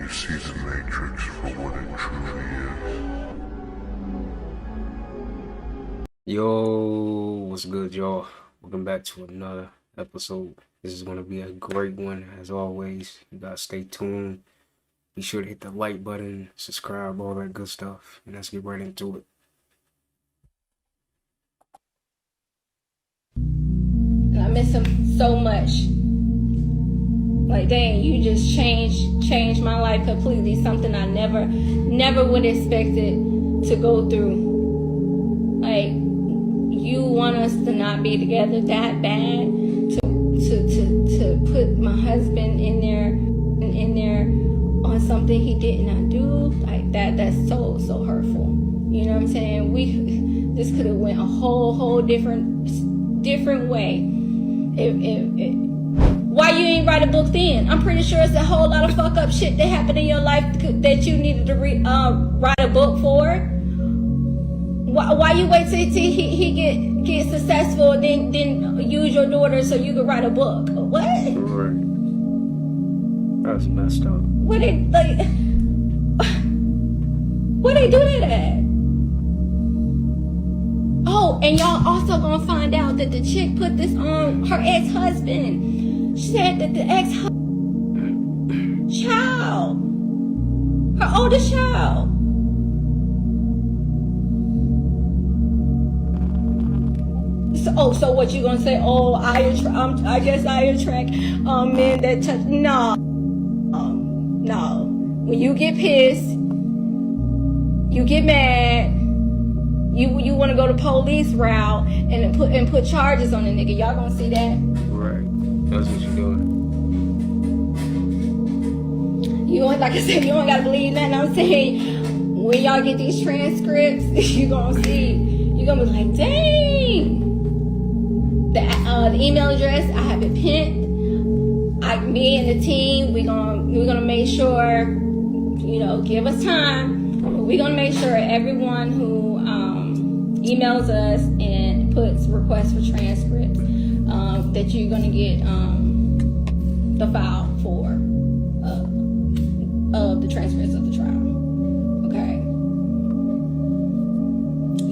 you see the Matrix for what it truly is. Yo, what's good, y'all? Welcome back to another episode. This is going to be a great one, as always. You guys stay tuned. Be sure to hit the like button, subscribe, all that good stuff. And let's get right into it. And I miss him so much. Like, dang, you just changed my life completely. Something I never would have expected to go through. Like, you want us to not be together that bad, to put my husband in there on something he did not do, like that's so hurtful. You know what I'm saying? This could have went a whole different way. Why you ain't write a book then? I'm pretty sure it's a whole lot of fuck up shit that happened in your life that you needed to write a book for. Why you wait till he get successful and then use your daughter so you can write a book? What? Right. That's messed up. Where they do that at? Oh, and y'all also gonna find out that the chick put this on her ex-husband. She said that the child, her oldest child. So what you gonna say? Oh, I guess I attract men that touch. No. When you get pissed, you get mad. You want to go the police route and put charges on the nigga. Y'all gonna see that? Right. That's what you're doing. You don't, like I said, you don't gotta believe nothing I'm saying. When y'all get these transcripts, you gonna see. You gonna be like, dang. The email address, I have it pinned. Me and the team, we're gonna make sure, give us time. We're gonna make sure everyone who emails us and puts requests for transcripts, that you're gonna get the file for of the transcripts of the trial. Okay.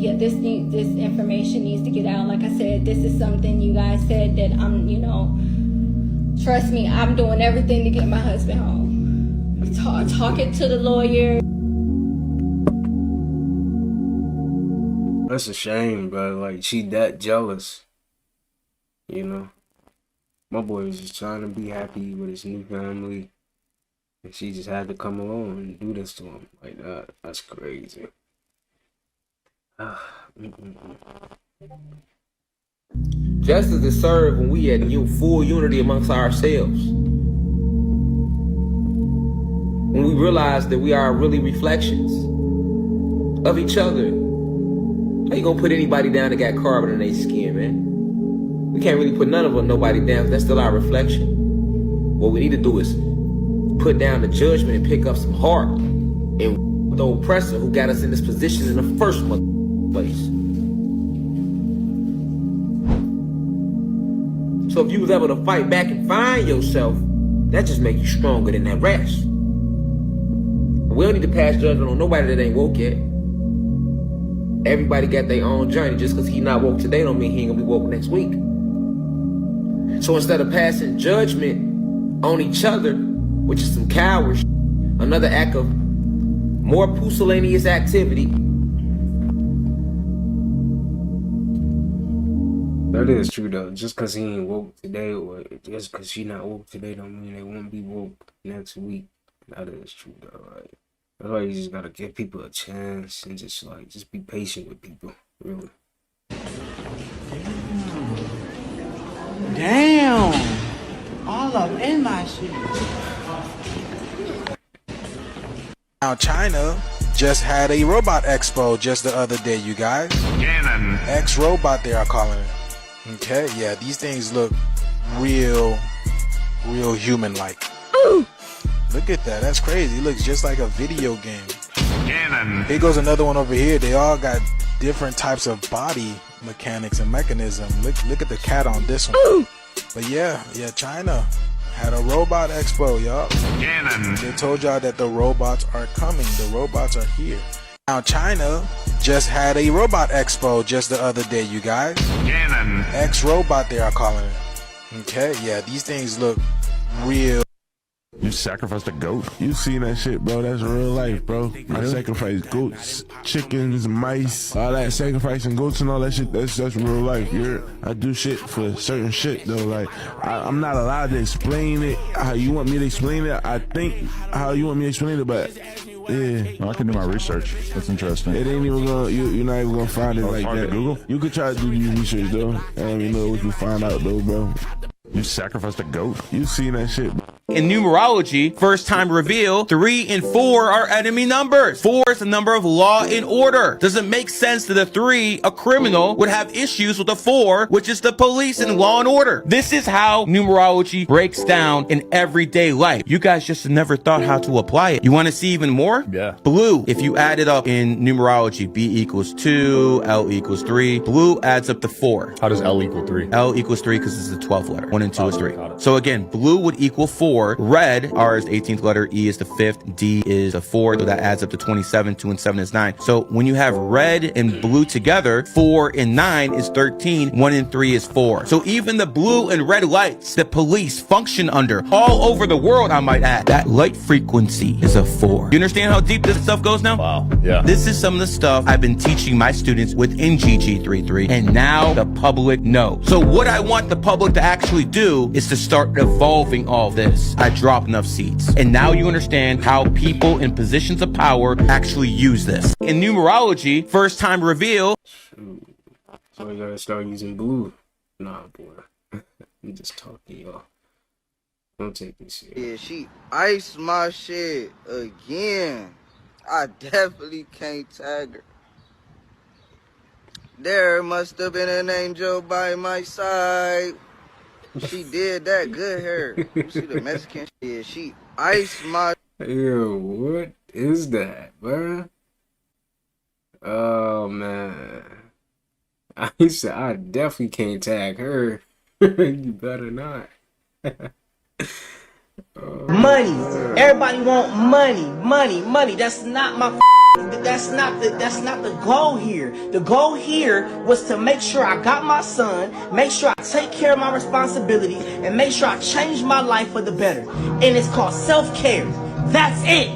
Yeah, this information needs to get out. Like I said, this is something you guys said that trust me, I'm doing everything to get my husband home. Talking to the lawyer. That's a shame, bro. Like, she that jealous. My boy was just trying to be happy with his new family. And she just had to come along and do this to him. Like that. That's crazy. Justice is served when we had full unity amongst ourselves. When we realize that we are really reflections of each other. How you gonna put anybody down that got carbon in their skin, man? We can't really put nobody down, because that's still our reflection. What we need to do is put down the judgment and pick up some heart and the oppressor who got us in this position in the first place. So if you was able to fight back and find yourself, that just make you stronger than that rest. We don't need to pass judgment on nobody that ain't woke yet. Everybody got their own journey. Just because he not woke today don't mean he ain't gonna be woke next week. So instead of passing judgment on each other, which is some cowards, another act of more pusillanimous activity. That is true though. Just because he ain't woke today, or just because she not woke today, don't mean they won't be woke next week. That is true though. Right? That's why you just gotta give people a chance and just be patient with people. Really. Damn. All up in my shit. Now China just had a robot expo just the other day, you guys. Cannon. X-robot they are calling it. Okay, yeah, these things look real human-like. Look at that, that's crazy. It looks just like a video game. Cannon. Here goes another one over here. They all got different types of body mechanics and mechanism. Look at the cat on this one. But yeah, China had a robot expo, y'all. Cannon. They told y'all that the robots are coming. The robots are here. Now China just had a robot expo just the other day, you guys. Cannon. X-robot they are calling it. Okay, yeah, these things look real. You sacrificed a goat. You seen that shit, bro. That's real life, bro. I sacrifice goats, chickens, mice, all that sacrificing goats and all that shit. That's real life. I do shit for certain shit though. Like I'm not allowed to explain it how you want me to explain it. I think how you want me to explain it, but yeah. Well, I can do my research. That's interesting. It ain't even gonna. You're not even gonna find it like hard that. to Google. You could try to do your research though. I don't even know what you find out though, bro. You sacrificed a goat. You seen that shit. In numerology, first time reveal, 3 and 4 are enemy numbers. 4 is the number of law and order. Does it make sense that a 3, a criminal, would have issues with a 4, which is the police and law and order? This is how numerology breaks down in everyday life. You guys just never thought how to apply it. You want to see even more? Yeah. Blue, if you add it up in numerology, B equals 2, L equals 3. Blue adds up to 4. How does L equal 3? L equals 3 because it's the 12th letter. 1 and 2 is 3. Got it. So again, blue would equal 4. Red, R is the 18th letter, E is the 5th, D is a 4, so that adds up to 27. 2 and 7 is 9. So when you have red and blue together, 4 and 9 is 13. 1 and 3 is 4. So even the blue and red lights that police function under all over the world, I might add, that light frequency is a 4. You understand how deep this stuff goes now? Wow. Yeah. This is some of the stuff I've been teaching my students within GG33, and now the public knows. So what I want the public to actually do is to start evolving all this. I drop enough seeds. And now you understand how people in positions of power actually use this. In numerology, first time reveal. So you gotta start using blue. Nah, boy. I'm just talking, y'all. Don't take this shit. Yeah, she iced my shit again. I definitely can't tag her. There must have been an angel by my side. She did that good hair. You see the Mexican? Yeah, she iced my. Yo, what is that, bruh? Oh, man. I said I definitely can't tag her. You better not. Money. Everybody want money. That's not my. That's not the goal here. The goal here was to make sure I got my son, make sure I take care of my responsibilities, and make sure I change my life for the better. And it's called self-care. That's it.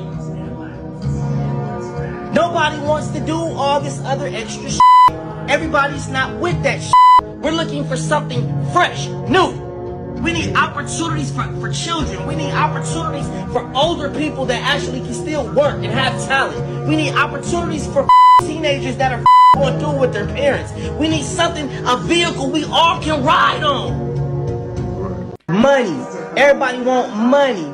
Nobody wants to do all this other extra shit. Everybody's not with that shit. We're looking for something fresh, new. We need opportunities for children. We need opportunities for older people that actually can still work and have talent. We need opportunities for teenagers that are going through with their parents. We need something, a vehicle we all can ride on. Money. Everybody want money.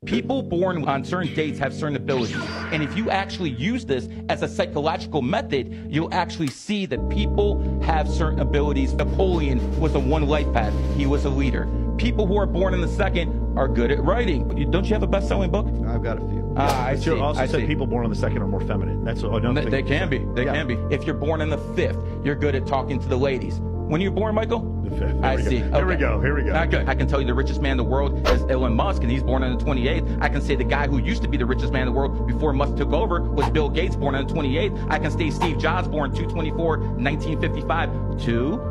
People born on certain dates have certain abilities. And if you actually use this as a psychological method, you'll actually see that people have certain abilities. Napoleon was a one life path. He was a leader. People who are born in the second are good at writing. Don't you have a best-selling book? I've got a few. I see. You also said people born on the second are more feminine. That's what I don't think. They can be. They can be. If you're born in the 5th, you're good at talking to the ladies. When you were born, Michael? The 5th. I see. Here we go. Good. I can tell you the richest man in the world is Elon Musk, and he's born on the 28th. I can say the guy who used to be the richest man in the world before Musk took over was Bill Gates, born on the 28th. I can say Steve Jobs, born 2/24/1955.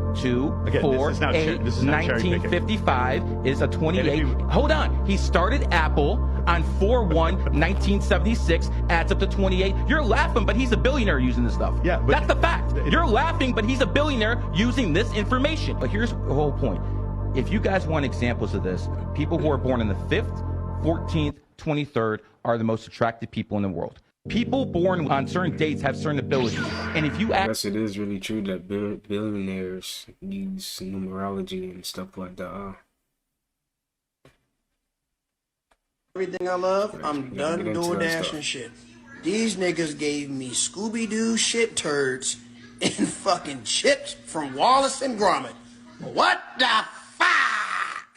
1955 is a 28. Hold on. He started Apple on 4/1/1976, adds up to 28. You're laughing, but he's a billionaire using this stuff. Yeah, but that's the fact. You're laughing, but he's a billionaire using this information. But here's the whole point. If you guys want examples of this, people who are born in the 5th, 14th, 23rd are the most attractive people in the world. People born on certain dates have certain abilities. And if you I guess it is really true that billionaires use numerology and stuff like that. Everything I love, I'm done doing dash and shit. These niggas gave me Scooby-Doo shit turds and fucking chips from Wallace and Gromit. What the fuck?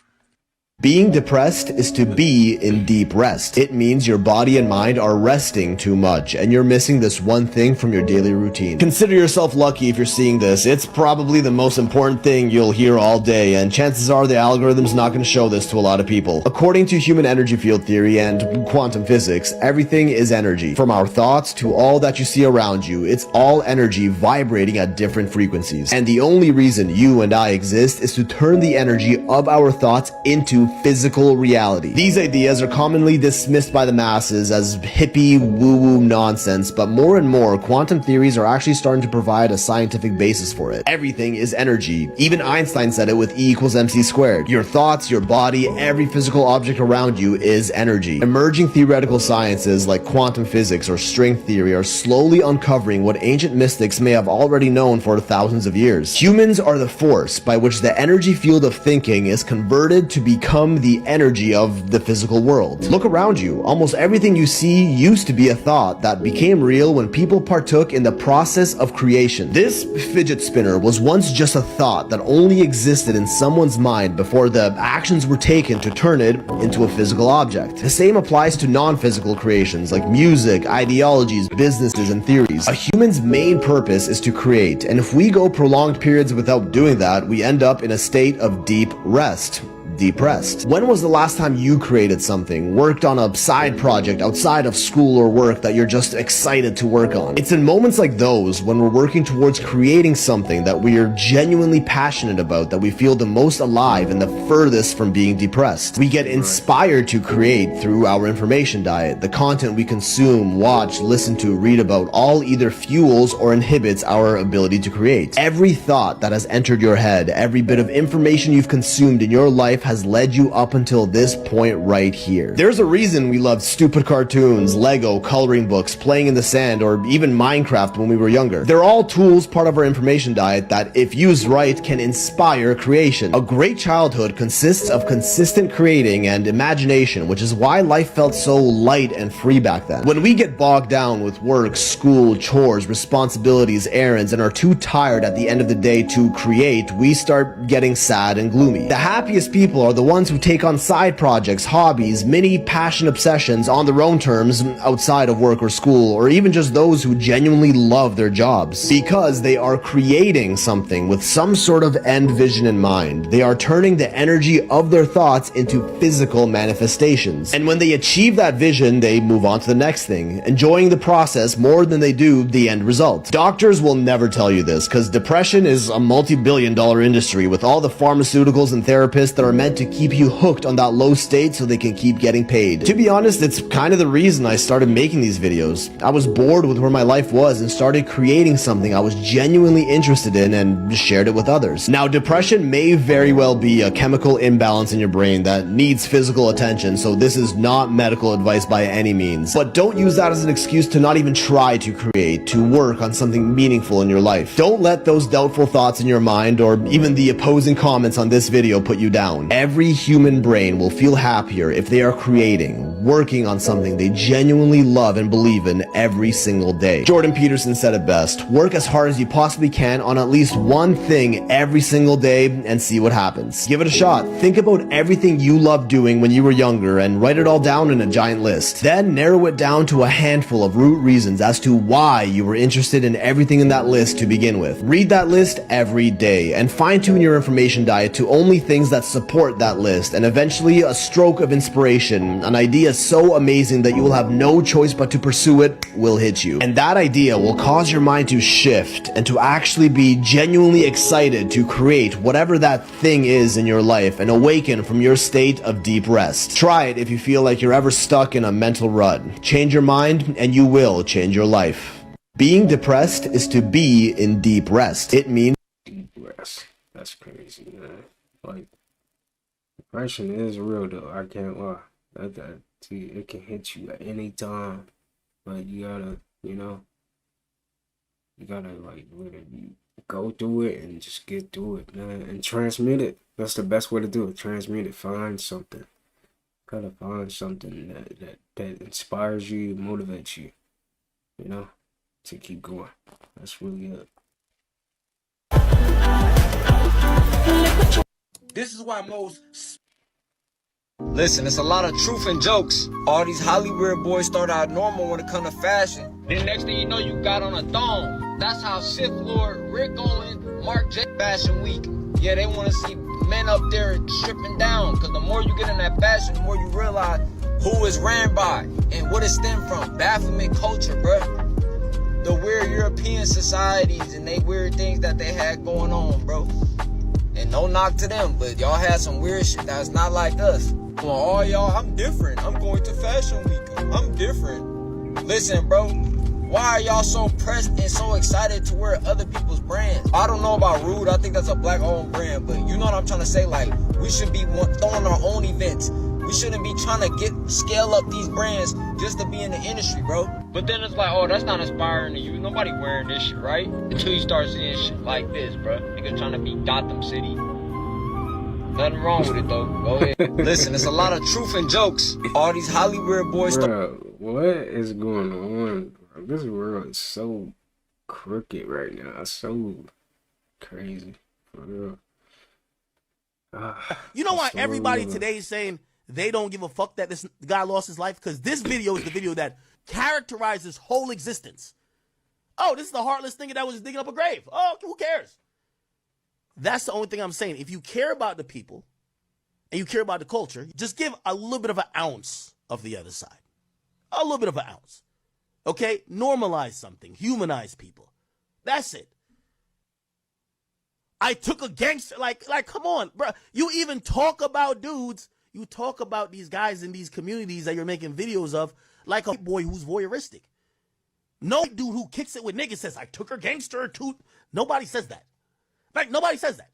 Being depressed is to be in deep rest. It means your body and mind are resting too much, and you're missing this one thing from your daily routine. Consider yourself lucky if you're seeing this. It's probably the most important thing you'll hear all day, and chances are the algorithm's not going to show this to a lot of people. According to human energy field theory and quantum physics, everything is energy. From our thoughts to all that you see around you, it's all energy vibrating at different frequencies. And the only reason you and I exist is to turn the energy of our thoughts into physical reality. These ideas are commonly dismissed by the masses as hippie woo-woo nonsense, but more and more quantum theories are actually starting to provide a scientific basis for it. Everything is energy. Even Einstein said it with E equals MC squared. Your thoughts, your body, every physical object around you is energy. Emerging theoretical sciences like quantum physics or string theory are slowly uncovering what ancient mystics may have already known for thousands of years. Humans are the force by which the energy field of thinking is converted to become the energy of the physical world. Look around you. Almost everything you see used to be a thought that became real when people partook in the process of creation. This fidget spinner was once just a thought that only existed in someone's mind before the actions were taken to turn it into a physical object. The same applies to non-physical creations like music, ideologies, businesses, and theories. A human's main purpose is to create, and if we go prolonged periods without doing that, we end up in a state of deep rest. Depressed. When was the last time you created something, worked on a side project outside of school or work that you're just excited to work on? It's in moments like those, when we're working towards creating something that we are genuinely passionate about, that we feel the most alive and the furthest from being depressed. We get inspired to create through our information diet. The content we consume, watch, listen to, read about, all either fuels or inhibits our ability to create. Every thought that has entered your head, every bit of information you've consumed in your life has led you up until this point right here. There's a reason we loved stupid cartoons, Lego, coloring books, playing in the sand, or even Minecraft when we were younger. They're all tools, part of our information diet, that if used right can inspire creation. A great childhood consists of consistent creating and imagination, which is why life felt so light and free back then. When we get bogged down with work, school, chores, responsibilities, errands, and are too tired at the end of the day to create, we start getting sad and gloomy. The happiest people are the ones who take on side projects, hobbies, mini passion obsessions on their own terms outside of work or school, or even just those who genuinely love their jobs. Because they are creating something with some sort of end vision in mind. They are turning the energy of their thoughts into physical manifestations. And when they achieve that vision, they move on to the next thing, enjoying the process more than they do the end result. Doctors will never tell you this, because depression is a multi-billion-dollar industry with all the pharmaceuticals and therapists that are meant to keep you hooked on that low state so they can keep getting paid. To be honest, it's kind of the reason I started making these videos. I was bored with where my life was and started creating something I was genuinely interested in and shared it with others. Now, depression may very well be a chemical imbalance in your brain that needs physical attention, so this is not medical advice by any means. But don't use that as an excuse to not even try to create, to work on something meaningful in your life. Don't let those doubtful thoughts in your mind or even the opposing comments on this video put you down. Every human brain will feel happier if they are creating, working on something they genuinely love and believe in every single day. Jordan Peterson said it best: work as hard as you possibly can on at least one thing every single day and see what happens. Give it a shot. Think about everything you loved doing when you were younger and write it all down in a giant list. Then narrow it down to a handful of root reasons as to why you were interested in everything in that list to begin with. Read that list every day and fine-tune your information diet to only things that support that list, and eventually a stroke of inspiration, an idea so amazing that you will have no choice but to pursue it, will hit you. And that idea will cause your mind to shift and to actually be genuinely excited to create whatever that thing is in your life and awaken from your state of deep rest. Try it if you feel like you're ever stuck in a mental rut. Change your mind and you will change your life. Being depressed is to be in deep rest. It means deep rest. That's crazy, man. Like, depression is real though. I can't lie. See, it can hit you at any time, but you gotta, you gotta like literally go through it and just get through it, man, and transmit it. That's the best way to do it. Transmit it. Find something. Gotta find something that inspires you, motivates you, to keep going. That's really it. This is why most Listen, it's a lot of truth and jokes. All these Hollywood boys start out normal when it comes to fashion. Then next thing you know, you got on a thong. That's how Sith Lord, Rick Owens, Mark J. Fashion Week. Yeah, they want to see men up there stripping down. Because the more you get in that fashion, the more you realize who is ran by and what it stemmed from. Baphomet culture, bruh. The weird European societies and they weird things that they had going on, bro. And no knock to them, but y'all had some weird shit that's not like us. Well, all y'all, I'm different. I'm going to Fashion Week. I'm different. Listen, bro. Why are y'all so pressed and so excited to wear other people's brands? I don't know about Rude. I think that's a black-owned brand, but you know what I'm trying to say? Like, we should be throwing our own events. We shouldn't be trying to scale up these brands just to be in the industry, bro. But then it's like, oh, that's not inspiring to you. Nobody wearing this shit, right? Until you start seeing shit like this, bro. Nigga trying to be Gotham City. Nothing wrong with it, though. Go ahead. Listen, it's a lot of truth and jokes. All these Hollywood boys... Bro, what is going on? This world is so crooked right now. It's so crazy. For real. You know why everybody today is saying they don't give a fuck that this guy lost his life? Because this video is the video that characterizes his whole existence. Oh, this is the heartless nigga that was digging up a grave. Oh, who cares? That's the only thing I'm saying. If you care about the people and you care about the culture, just give a little bit of an ounce of the other side. A little bit of an ounce. Okay? Normalize something. Humanize people. That's it. I took a gangster. Like, come on, bro. You even talk about dudes. You talk about these guys in these communities that you're making videos of like a boy who's voyeuristic. No dude who kicks it with niggas says, I took her gangster to... Nobody says that. Like, nobody says that.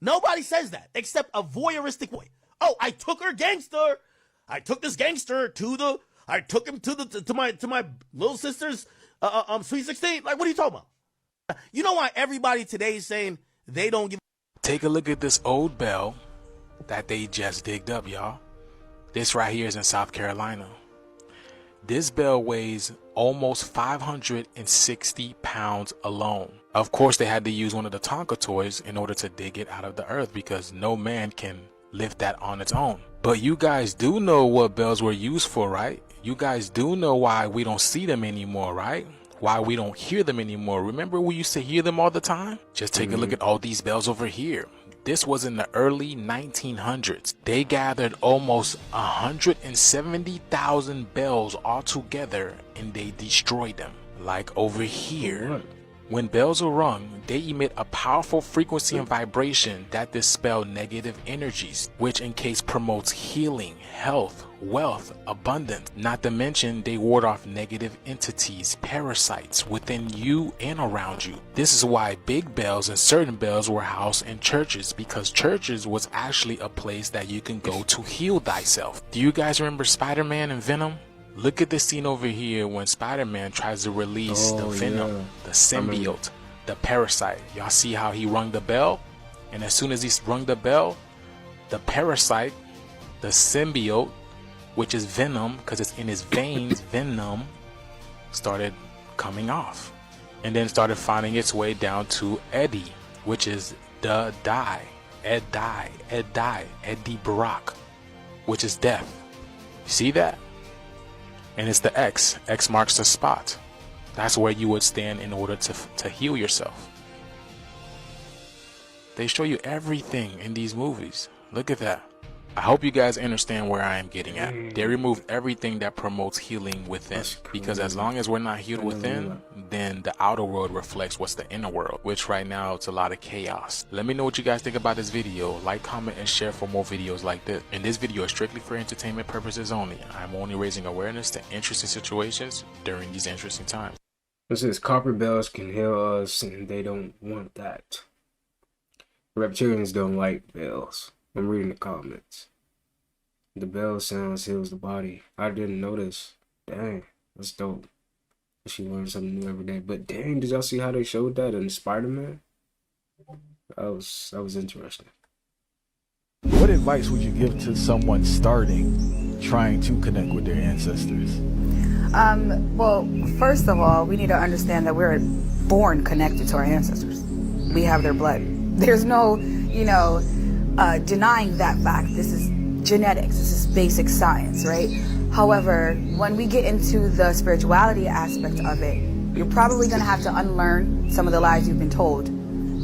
Nobody says that except a voyeuristic boy. Oh, I took her gangster. I took this gangster to the... I took him to my little sister's sweet 16. Like, what are you talking about? You know why everybody today is saying they don't give... Take a look at this old bell that they just digged up, y'all. This right here is in South Carolina. This bell weighs almost 560 pounds alone. Of course, they had to use one of the Tonka toys in order to dig it out of the earth because no man can lift that on its own. But you guys do know what bells were used for, right? You guys do know why we don't see them anymore, right? Why we don't hear them anymore. Remember we used to hear them all the time? Just take a look at all these bells over here. This was in the early 1900s. They gathered almost 170,000 bells all together and they destroyed them. Like over here. When bells are rung, they emit a powerful frequency and vibration that dispel negative energies, which in case promotes healing, health, wealth, abundance. Not to mention they ward off negative entities, parasites within you and around you. This is why big bells and certain bells were housed in churches, because churches was actually a place that you can go to heal thyself. Do you guys remember Spider-Man and Venom? Look at the scene over here when Spider-Man tries to release the Venom, the symbiote, the parasite. Y'all see how he rung the bell? And as soon as he rung the bell, the parasite, the symbiote, which is Venom, because it's in his veins, Venom, started coming off. And then started finding its way down to Eddie, which is the die, Eddie Brock, which is death. You see that? And it's the X. X marks the spot. That's where you would stand in order to heal yourself. They show you everything in these movies. Look at that. I hope you guys understand where I am getting at. They remove everything that promotes healing within. Because as long as we're not healed within, then the outer world reflects what's the inner world, which right now it's a lot of chaos. Let me know what you guys think about this video. Like, comment, and share for more videos like this. And this video is strictly for entertainment purposes only. I'm only raising awareness to interesting situations during these interesting times. It says copper bells can heal us, and they don't want that. Reptilians don't like bells. I'm reading the comments. The bell sounds heals the body. I didn't notice. Dang, that's dope. She learns something new every day. But dang, did y'all see how they showed that in Spider-Man? That was interesting. What advice would you give to someone starting, trying to connect with their ancestors? Well, first of all, we need to understand that we're born connected to our ancestors. We have their blood. There's no, denying that fact. This is genetics. This is basic science, right? However, when we get into the spirituality aspect of it, you're probably going to have to unlearn some of the lies you've been told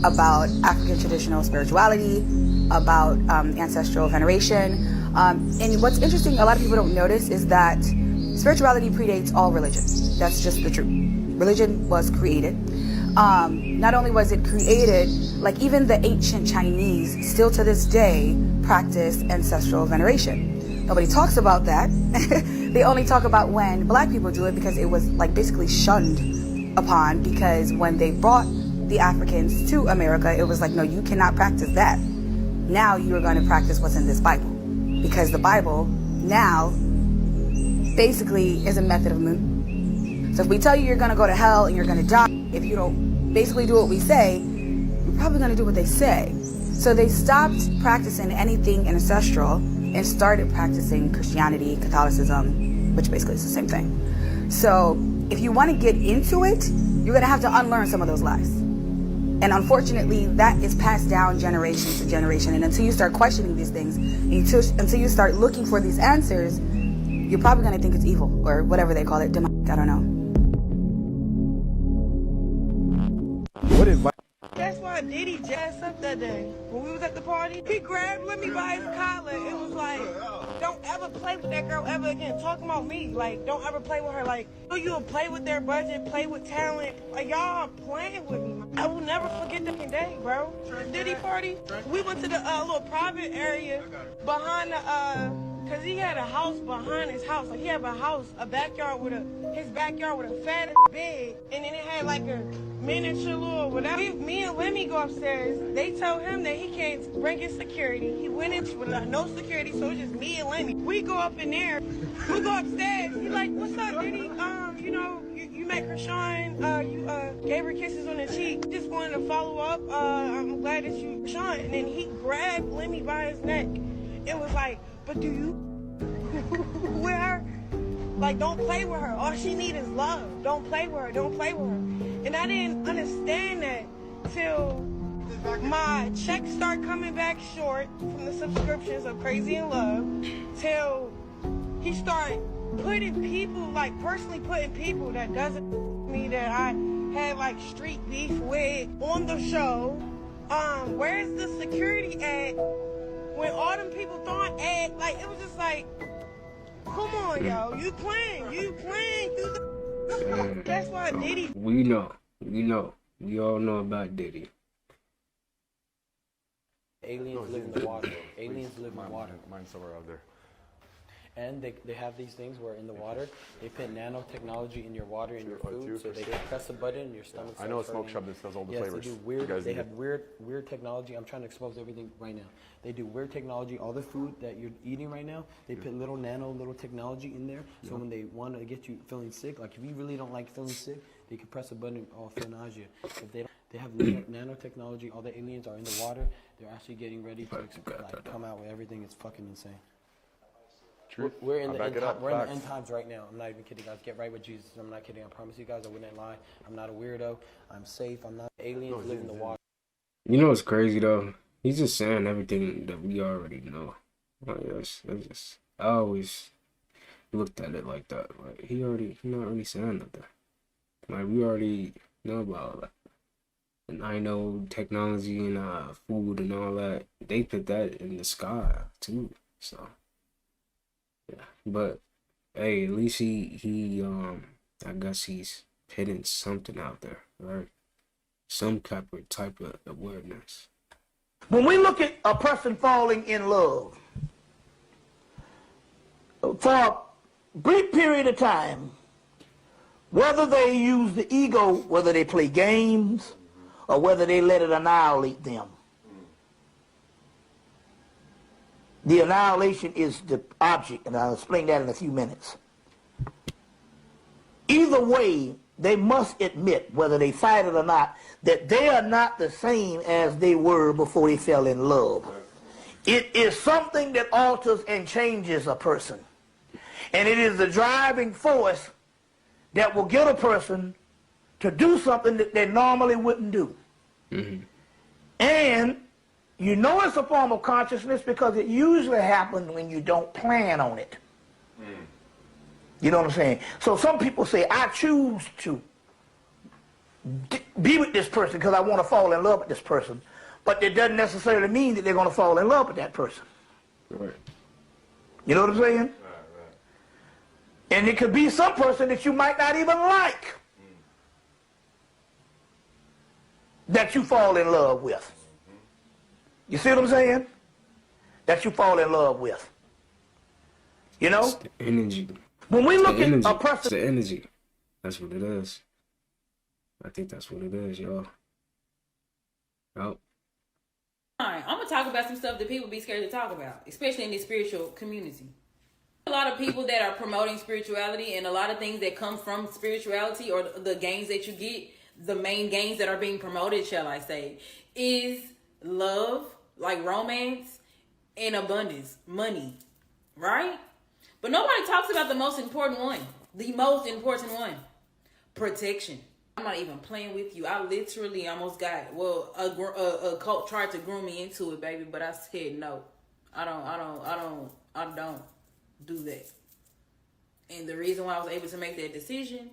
about African traditional spirituality, about ancestral veneration. And what's interesting, a lot of people don't notice, is that spirituality predates all religion. That's just the truth. Religion was created. Not only was it created, like even the ancient Chinese still to this day practice ancestral veneration. Nobody talks about that. They only talk about when black people do it, because it was like basically shunned upon, because when they brought the Africans to America, it was like, no, you cannot practice that. Now you're going to practice what's in this Bible, because the Bible now basically is a method of So if we tell you you're going to go to hell and you're going to die, if you don't basically do what we say, you're probably going to do what they say. So they stopped practicing anything ancestral and started practicing Christianity, Catholicism, which basically is the same thing. So if you want to get into it, you're going to have to unlearn some of those lies. And unfortunately, that is passed down generation to generation. And until you start questioning these things, until you start looking for these answers, you're probably going to think it's evil, or whatever they call it, demonic, I don't know. What advice? That's why Diddy jazzed up that day. When we was at the party, he grabbed Lemmy by his collar and was like, don't ever play with that girl ever again. Talking about me, like, don't ever play with her. Like, oh, you'll play with their budget, play with talent. Like, y'all are playing with me. I will never forget that day, bro. Diddy party, we went to the little private area behind the, cause he had a house behind his house. Like, he had a backyard with his backyard with a fat bed, and then it had like a miniature little whatever. Me and Lemmy go upstairs. They told him that he can't bring his security. He went in with no security, so it's just me and Lemmy. We go up in there. We go upstairs. He like, what's up, Diddy? You know, you met Krishan. You gave her kisses on the cheek. Just wanted to follow up. I'm glad that you Krishan. And then he grabbed Lemmy by his neck. It was like, but do you with her? Like, don't play with her. All she needs is love. Don't play with her. Don't play with her. And I didn't understand that till my checks start coming back short from the subscriptions of Crazy in Love, till he started putting people, like personally putting people that doesn't me, that I had like street beef with on the show. Where's the security at when all them people thought at, like, it was just like, come on, yo, you playing. That's why Diddy. We know. We all know about Diddy. Aliens live in the water. Aliens live in the water. Mine's somewhere out there. And they have these things where in the water, they put nanotechnology in your water and your food, so they can press a button and your stomach. I know a smoke shop that sells all the flavors. They do weird. They have weird technology. I'm trying to expose everything right now. They do weird technology. All the food that you're eating right now, they put little technology in there. So when they want to get you feeling sick, like if you really don't like feeling sick, they can press a button or feel nausea. If they don't, they have nanotechnology. All the aliens are in the water. They're actually getting ready to come out with everything. It's fucking insane. True. We're in the end times right now. I'm not even kidding, guys. Get right with Jesus. I'm not kidding. I promise you guys, I wouldn't lie. I'm not a weirdo. I'm safe. I'm not. Aliens live in the water. You know what's crazy though? He's just saying everything that we already know. Like, I always looked at it like that. Like, he's not really saying nothing. Like, we already know about that. And I know technology and food and all that. They put that in the sky too. So yeah, but hey, at least he I guess he's putting something out there, right? Some type of awareness. When we look at a person falling in love, for a brief period of time, whether they use the ego, whether they play games, or whether they let it annihilate them, the annihilation is the object, and I'll explain that in a few minutes. Either way, they must admit, whether they fight it or not, that they are not the same as they were before they fell in love. It is something that alters and changes a person. And it is the driving force that will get a person to do something that they normally wouldn't do. Mm-hmm. And You know it's a form of consciousness because it usually happens when you don't plan on it. You know what I'm saying? So some people say, I choose to be with this person because I want to fall in love with this person. But it doesn't necessarily mean that they're going to fall in love with that person. Right. You know what I'm saying? Right. And it could be some person that you might not even like that you fall in love with. You see what I'm saying? That you fall in love with. You know? It's the energy. When we look at a It's person... the energy. That's what it is. I think that's what it is, y'all. Yep. I'm gonna talk about some stuff that people be scared to talk about, especially in the spiritual community. A lot of people that are promoting spirituality and a lot of things that come from spirituality or the gains that you get, the main gains that are being promoted, shall I say, is love, like romance, and abundance, money, right? But nobody talks about the most important one, protection. I'm not even playing with you. I literally almost got, a cult tried to groom me into it, baby, but I said no. I don't do that. And the reason why I was able to make that decision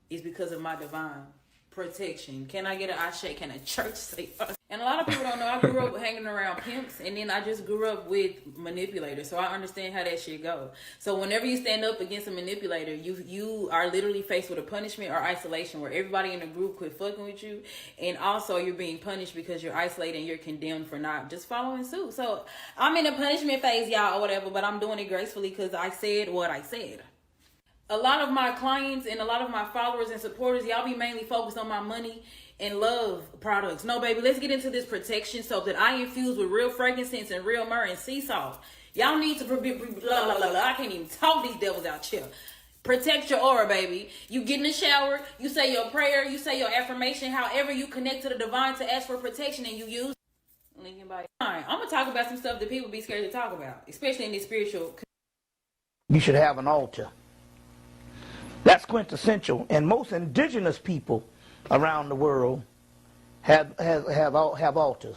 is because of my divine protection. Can I get an I shake? Can a church say? And a lot of people don't know I grew up hanging around pimps, and then I just grew up with manipulators, so I understand how that shit goes. So whenever you stand up against a manipulator, you are literally faced with a punishment or isolation where everybody in the group quit fucking with you, and also you're being punished because you're isolated and you're condemned for not just following suit. So I'm in a punishment phase, y'all, or whatever, but I'm doing it gracefully because I said what I said. A lot of my clients and a lot of my followers and supporters, y'all be mainly focused on my money and love products. No, baby, let's get into this protection soap that I infuse with real frankincense and real myrrh and sea salt. Y'all need to I can't even talk these devils out here. Protect your aura, baby. You get in the shower, you say your prayer, you say your affirmation, however you connect to the divine to ask for protection, and you use Lincoln body. Alright, I'm gonna talk about some stuff that people be scared to talk about, especially in the spiritual. You should have an altar. That's quintessential, and most indigenous people around the world have altars.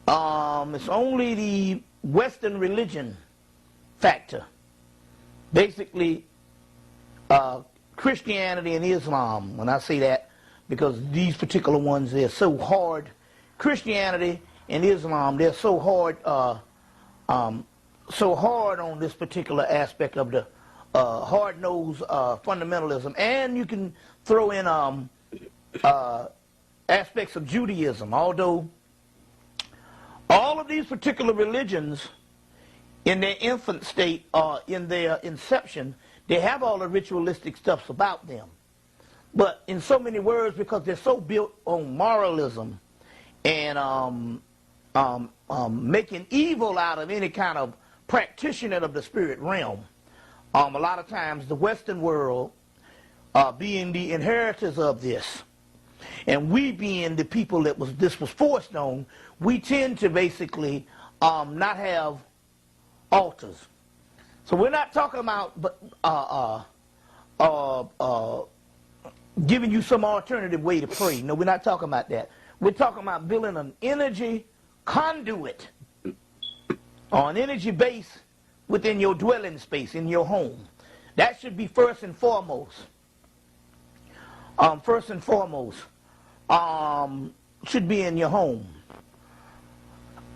It's only the Western religion factor, basically Christianity and Islam. When I say that, because these particular ones, they're so hard. Christianity and Islam, they're so hard on this particular aspect of the hard-nosed fundamentalism, and you can throw in aspects of Judaism, although all of these particular religions in their infant state or in their inception, they have all the ritualistic stuffs about them. But in so many words, because they're so built on moralism and making evil out of any kind of practitioner of the spirit realm, a lot of times the Western world being the inheritors of this, and we being the people that this was forced on, we tend to basically not have altars. So we're not talking about giving you some alternative way to pray. No, we're not talking about that. We're talking about building an energy conduit or an energy base within your dwelling space, in your home. That should be first and foremost. Should be in your home.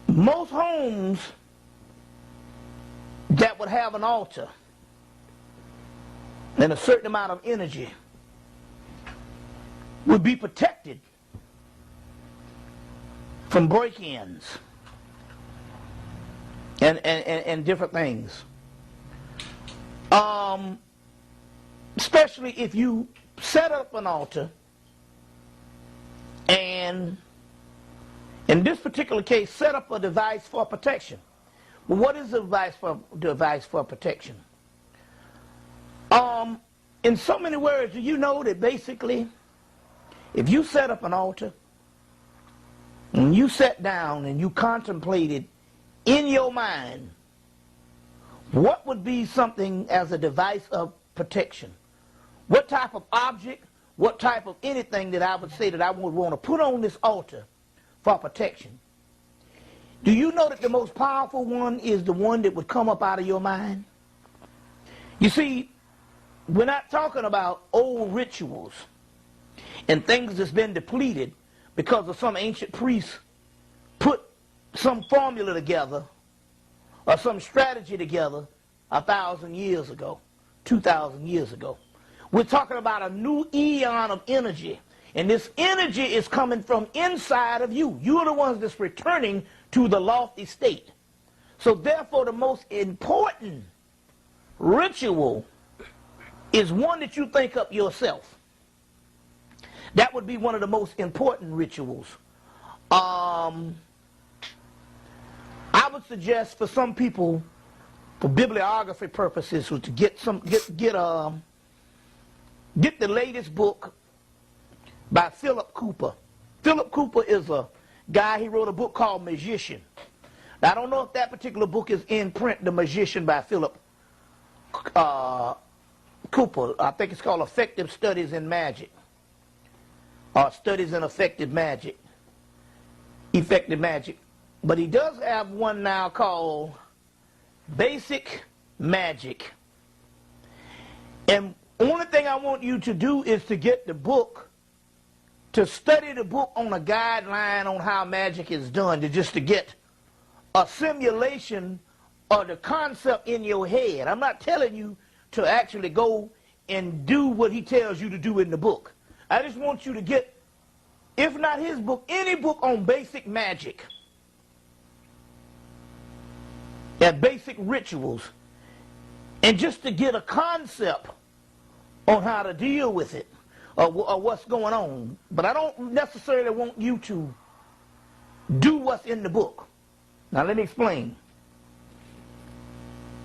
Most homes that would have an altar and a certain amount of energy would be protected from break-ins and different things. Especially if you set up an altar, and in this particular case, set up a device for protection. Well, what is the device for protection? In so many words, do you know that basically, if you set up an altar, and you sat down and you contemplated in your mind, what would be something as a device of protection? What type of object, what type of anything that I would say that I would want to put on this altar for protection? Do you know that the most powerful one is the one that would come up out of your mind? You see, we're not talking about old rituals and things that's been depleted because of some ancient priest put some formula together or some strategy together 1,000 years ago, 2,000 years ago. We're talking about a new eon of energy, and this energy is coming from inside of you. You're the ones that's returning to the lofty state. So therefore, the most important ritual is one that you think up yourself. That would be one of the most important rituals. I would suggest for some people, for bibliography purposes, was to get the latest book by Philip Cooper. Philip Cooper is a guy, he wrote a book called Magician. Now, I don't know if that particular book is in print, The Magician by Philip Cooper. I think it's called Effective Studies in Magic, or Studies in Effective Magic. Effective Magic. But he does have one now called Basic Magic. And only thing I want you to do is to get the book, to study the book on a guideline on how magic is done, to get a simulation of the concept in your head. I'm not telling you to actually go and do what he tells you to do in the book. I just want you to get, if not his book, any book on basic magic and basic rituals, and just to get a concept on how to deal with it or what's going on. But I don't necessarily want you to do what's in the book. Now let me explain.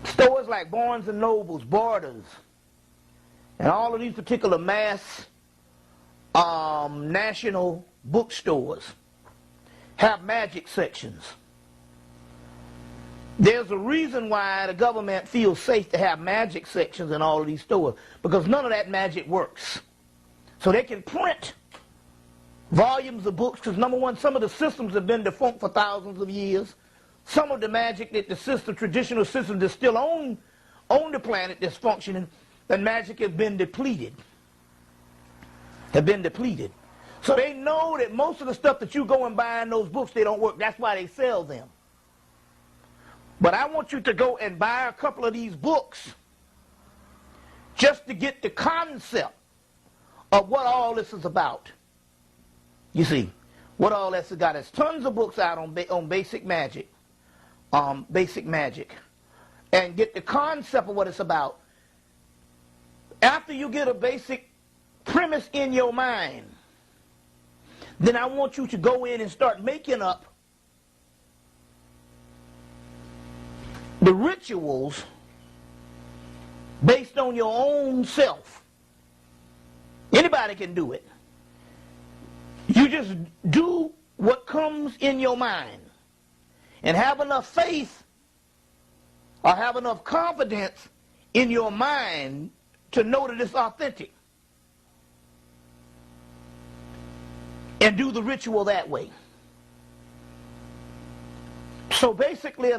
Stores like Barnes and Nobles, Borders, and all of these particular mass national bookstores have magic sections. There's a reason why the government feels safe to have magic sections in all of these stores, because none of that magic works. So they can print volumes of books, because number one, some of the systems have been defunct for thousands of years. Some of the magic that the system, traditional systems that's still on the planet that's functioning, that magic has been depleted. So they know that most of the stuff that you go and buy in those books, they don't work. That's why they sell them. But I want you to go and buy a couple of these books just to get the concept of what all this is about. You see, what all this has got. There's tons of books out on basic magic. Basic magic. And get the concept of what it's about. After you get a basic premise in your mind, then I want you to go in and start making up the rituals based on your own self. Anybody can do it. You just do what comes in your mind and have enough faith or have enough confidence in your mind to know that it's authentic. And do the ritual that way. So basically,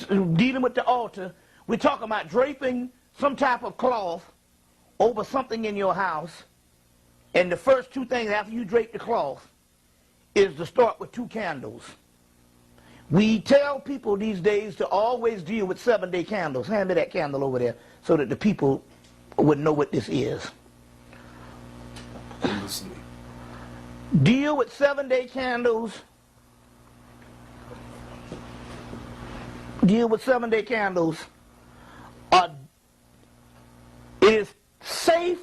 dealing with the altar, we're talking about draping some type of cloth over something in your house. And the first two things after you drape the cloth is to start with 2 candles. We tell people these days to always deal with 7-day candles. Hand me that candle over there so that the people would know what this is. Deal with 7-day candles. Deal with 7-day candles. It is safe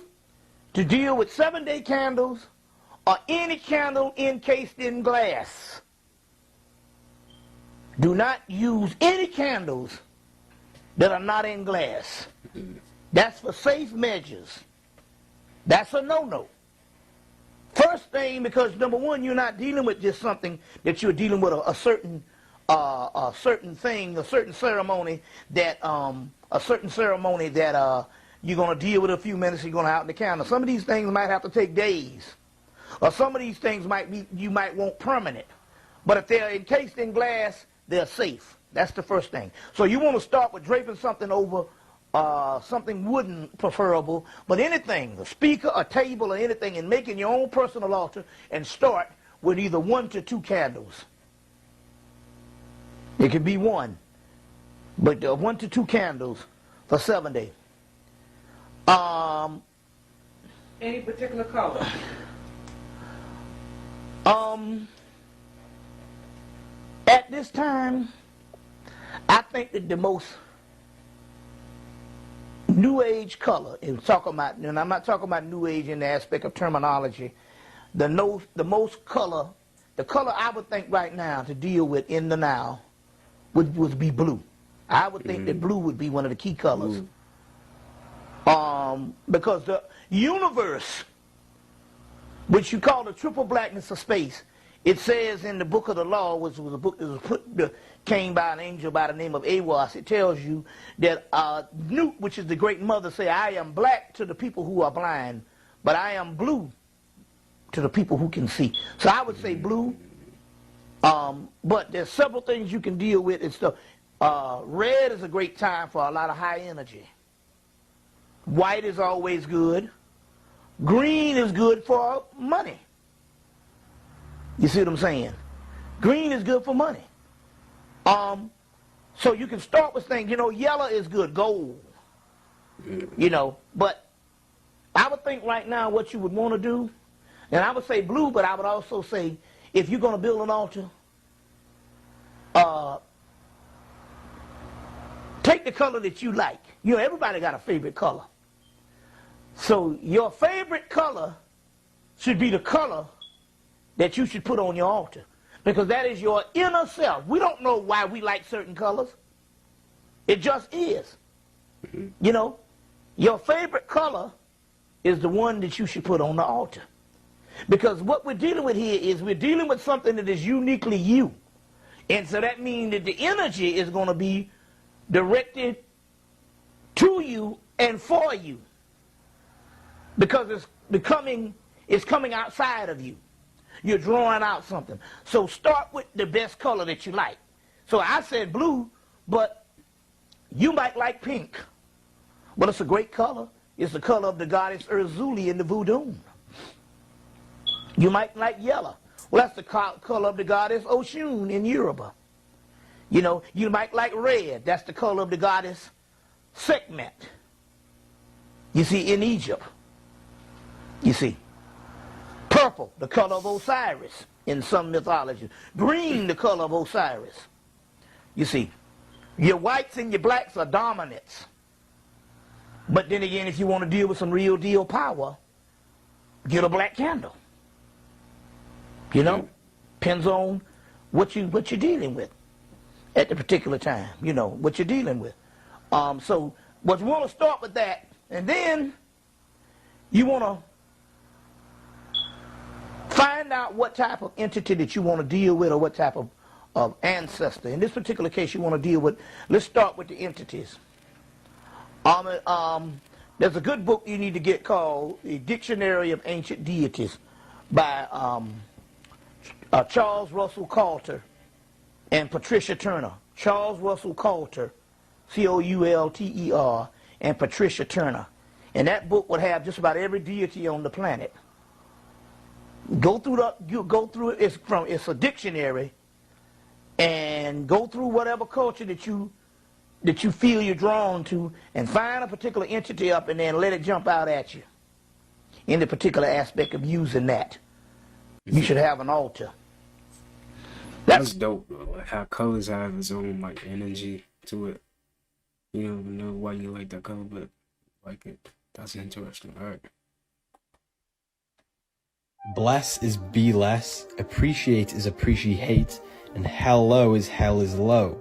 to deal with 7-day candles or any candle encased in glass. Do not use any candles that are not in glass. That's for safe measures. That's a no-no. First thing, because number one, you're not dealing with just something that you're dealing with a certain thing, a certain ceremony that you're going to deal with a few minutes. You're going to out in the candle. Some of these things might have to take days, or some of these things you might want permanent. But if they're encased in glass, they're safe. That's the first thing. So you want to start with draping something over something wooden, preferable, but anything, a speaker, a table, or anything, and making your own personal altar, and start with either 1 to 2 candles. It could be 1, but 1 to 2 candles for 7 days. Any particular color? At this time, I think that the most new age color, and I'm not talking about new age in the aspect of terminology, the most color, the color I would think right now to deal with in the now would be blue. I would think that blue would be one of the key colors. Because the universe, which you call the triple blackness of space, it says in the book of the law, which was a book that was came by an angel by the name of Awas, it tells you that Newt, which is the great mother, say, I am black to the people who are blind, but I am blue to the people who can see. So I would say blue, but there's several things you can deal with and stuff. Red is a great time for a lot of high energy. White is always good. Green is good for money. You see what I'm saying? Green is good for money. So you can start with things, yellow is good, gold. But I would think right now what you would want to do, and I would say blue, but I would also say if you're going to build an altar, take the color that you like. Everybody got a favorite color. So your favorite color should be the color that you should put on your altar, because that is your inner self. We don't know why we like certain colors. It just is. Your favorite color is the one that you should put on the altar, because what we're dealing with here is we're dealing with something that is uniquely you, and so that means that the energy is going to be directed to you and for you, because it's coming outside of you. You're drawing out something. So start with the best color that you like. So I said blue, but you might like pink. But it's a great color. It's the color of the goddess Urzuli in the voodoo. You might like yellow. Well, that's the color of the goddess Oshun in Yoruba. You might like red. That's the color of the goddess Sekhmet. You see, in Egypt. You see. Purple, the color of Osiris in some mythology. Green, the color of Osiris. You see, your whites and your blacks are dominants. But then again, if you want to deal with some real deal power, get a black candle. Depends on what you're dealing with at the particular time. What you're dealing with. So, what you want to start with that, and then you want to find out what type of entity that you want to deal with, or what type of ancestor. In this particular case, you want to deal with, let's start with the entities. There's a good book you need to get called The Dictionary of Ancient Deities by Charles Russell Coulter and Patricia Turner. Charles Russell Coulter, C-O-U-L-T-E-R, and Patricia Turner. And that book would have just about every deity on the planet. Go through it. It's a dictionary, and go through whatever culture that you feel you're drawn to, and find a particular entity up, and then let it jump out at you in the particular aspect of using that. You should have an altar. That's dope, bro. Like how colors have its own energy to it. You don't even know why you like that color, but like it. That's interesting. All right. Bless is be less, appreciate is appreciate, and hello is hell is low.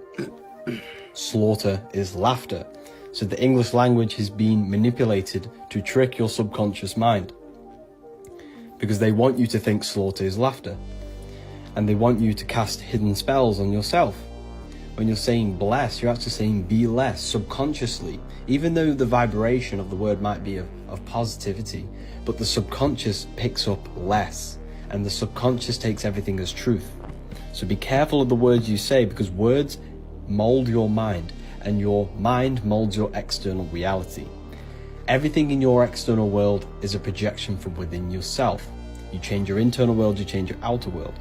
Slaughter is laughter. So the English language has been manipulated to trick your subconscious mind, because they want you to think slaughter is laughter, and they want you to cast hidden spells on yourself. When you're saying bless, you're actually saying be less subconsciously, even though the vibration of the word might be of positivity, but the subconscious picks up less, and the subconscious takes everything as truth. So be careful of the words you say, because words mold your mind, and your mind molds your external reality. Everything in your external world is a projection from within yourself. You change your internal world, you change your outer world.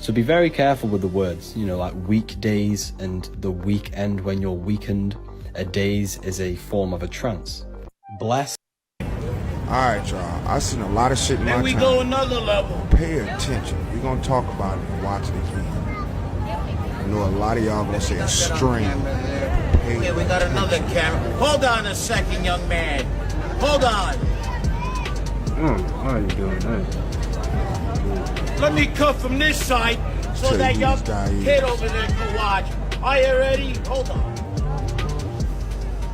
So be very careful with the words, like weekdays and the weekend when you're weakened. A daze is a form of a trance. Bless. Alright, y'all. I seen a lot of shit in my time. Then we go another level. Pay attention. We're gonna talk about it and watch it again. I know a lot of y'all gonna say a string. Okay, we got another camera. Hold on a second, young man. Hold on. Why are you doing that? Let me cut from this side so that young kid over there can watch. Are you ready? Hold on.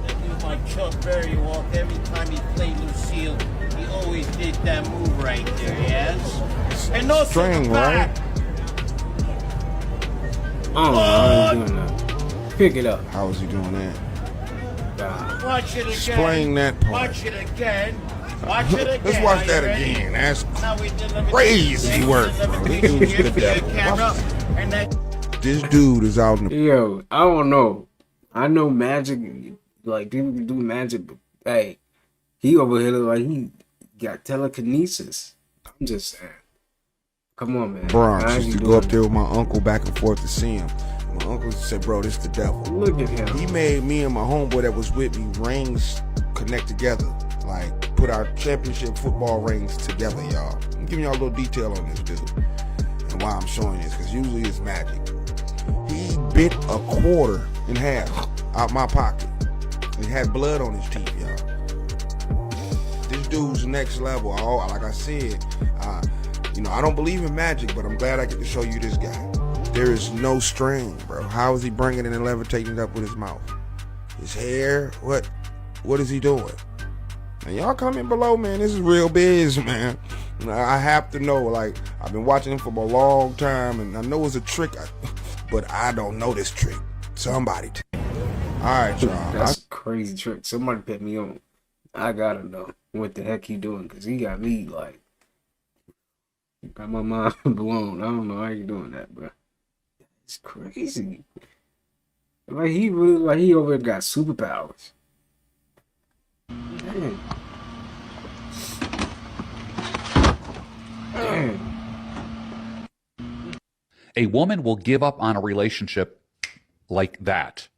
That dude like Chuck Berry walk every time he played Lucille. He always did that move right there, yes? And no string, right? How you doing that? Pick it up. How was he doing that? Watch it again. Explain that part. Watch it again. Watch it again. Let's watch that again. That's crazy work, bro. This dude is out in the... Yo, I don't know. I know magic, like people can do magic, but hey, he over here look like he got telekinesis. I'm just saying. Come on, man. Bronx used to go up there with my uncle back and forth to see him. My uncle said, bro, this the devil. Look at him. He made me and my homeboy that was with me rings connect together. Like, put our championship football rings together, y'all. I'm giving y'all a little detail on this dude. And why I'm showing this, because usually it's magic. He bit a quarter in half out my pocket. He had blood on his teeth, y'all. This dude's next level. Like I said, I don't believe in magic, but I'm glad I get to show you this guy. There is no string, bro. How is he bringing it and levitating it up with his mouth? His hair? What is he doing? And y'all comment below, man. This is real biz, man. I have to know. Like, I've been watching him for a long time, and I know it's a trick, but I don't know this trick. Somebody. All right, y'all. That's a crazy trick. Somebody put me on. I gotta know what the heck he doing, because he got me, like, got my mind blown. I don't know how you doing that, bro. It's crazy. Like, he really, like, he over there got superpowers. Damn. Damn. A woman will give up on a relationship like that.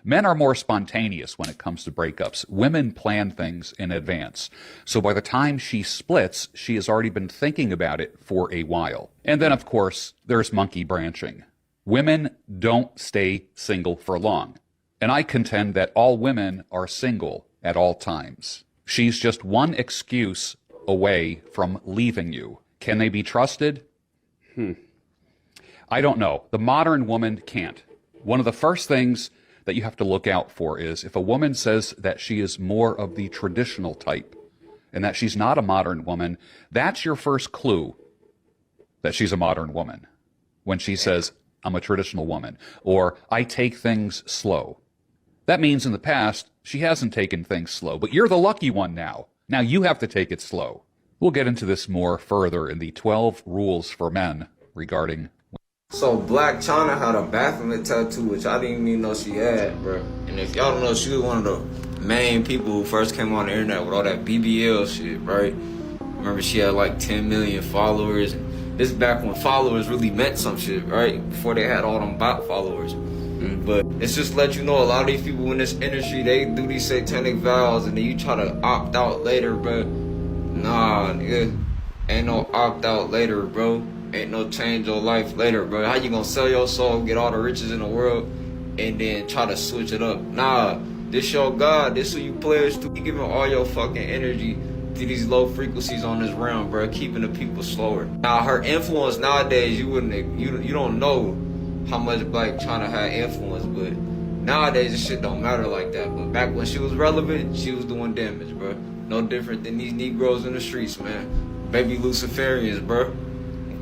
Men are more spontaneous when it comes to breakups. Women plan things in advance. So by the time she splits, she has already been thinking about it for a while. And then, of course, there's monkey branching. Women don't stay single for long. And I contend that all women are single at all times. She's just one excuse away from leaving you. Can they be trusted? I don't know. The modern woman can't. One of the first things that you have to look out for is if a woman says that she is more of the traditional type and that she's not a modern woman, that's your first clue that she's a modern woman. When she says, I'm a traditional woman, or I take things slow. That means in the past, she hasn't taken things slow, but you're the lucky one now. Now you have to take it slow. We'll get into this more further in the 12 rules for men regarding. So Black China had a Baphomet tattoo, which I didn't even know she had, bro. And if y'all don't know, she was one of the main people who first came on the internet with all that BBL shit, right? Remember, she had like 10 million followers. This back when followers really meant some shit, right? Before they had all them bot followers. But it's just let you know, a lot of these people in this industry, they do these satanic vows and then you try to opt out later, bro. Nah, nigga. Ain't no opt out later, bro. Ain't no change your life later, bro. How you gonna sell your soul, get all the riches in the world, and then try to switch it up? Nah, this your God. This who you pledge to. You giving all your fucking energy to these low frequencies on this realm, bro. Keeping the people slower. Now, her influence nowadays, you don't know how much Black China had influence, but nowadays this shit don't matter like that. But back when she was relevant, she was doing damage, bro. No different than these Negroes in the streets, man. Baby Luciferians, bro.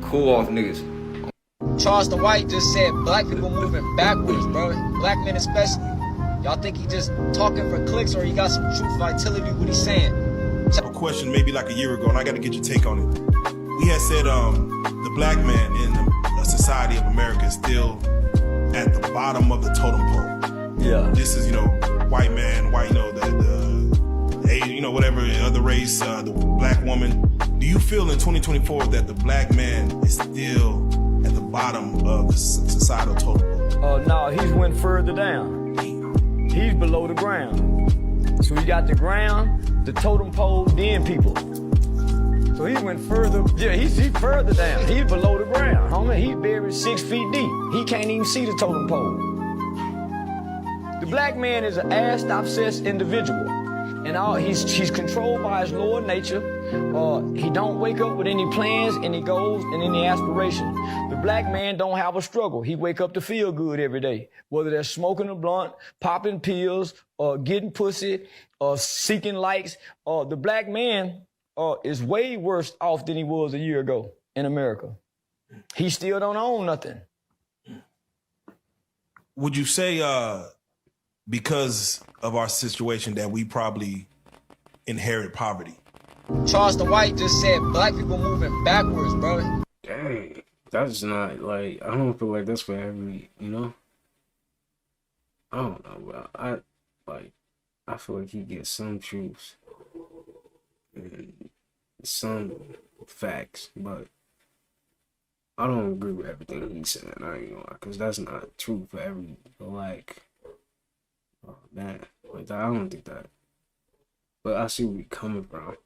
Cool off niggas. Charles the White just said black people moving backwards, bro. Black men especially. Y'all think he just talking for clicks or he got some truth vitality what he's saying? A question maybe like a year ago, and I got to get your take on it. We had said the black man in a society of America is still at the bottom of the totem pole. Yeah. This is, white man, white, whatever other race, the black woman. Do you feel in 2024 that the black man is still at the bottom of the societal totem pole? No, he's went further down. He's below the ground. So he got the ground, the totem pole, then people. So he went further, he's further down. He's below the ground, homie. He's buried 6 feet deep. He can't even see the totem pole. The black man is an ass-obsessed individual. And he's controlled by his lower nature. He don't wake up with any plans, any goals, and any aspirations. The black man don't have a struggle. He wake up to feel good every day. Whether they're smoking a blunt, popping pills, or getting pussy, or seeking likes. The black man is way worse off than he was a year ago in America. He still don't own nothing. Would you say because of our situation that we probably inherit poverty? Charleston White just said black people moving backwards, bro. Dang, that's not like, I don't feel like that's for every, I don't know, bro. I feel like he gets some truths and some facts, but I don't agree with everything he's saying. I ain't gonna lie, because that's not true for every black man. Like, I don't think that. But I see where you're coming from.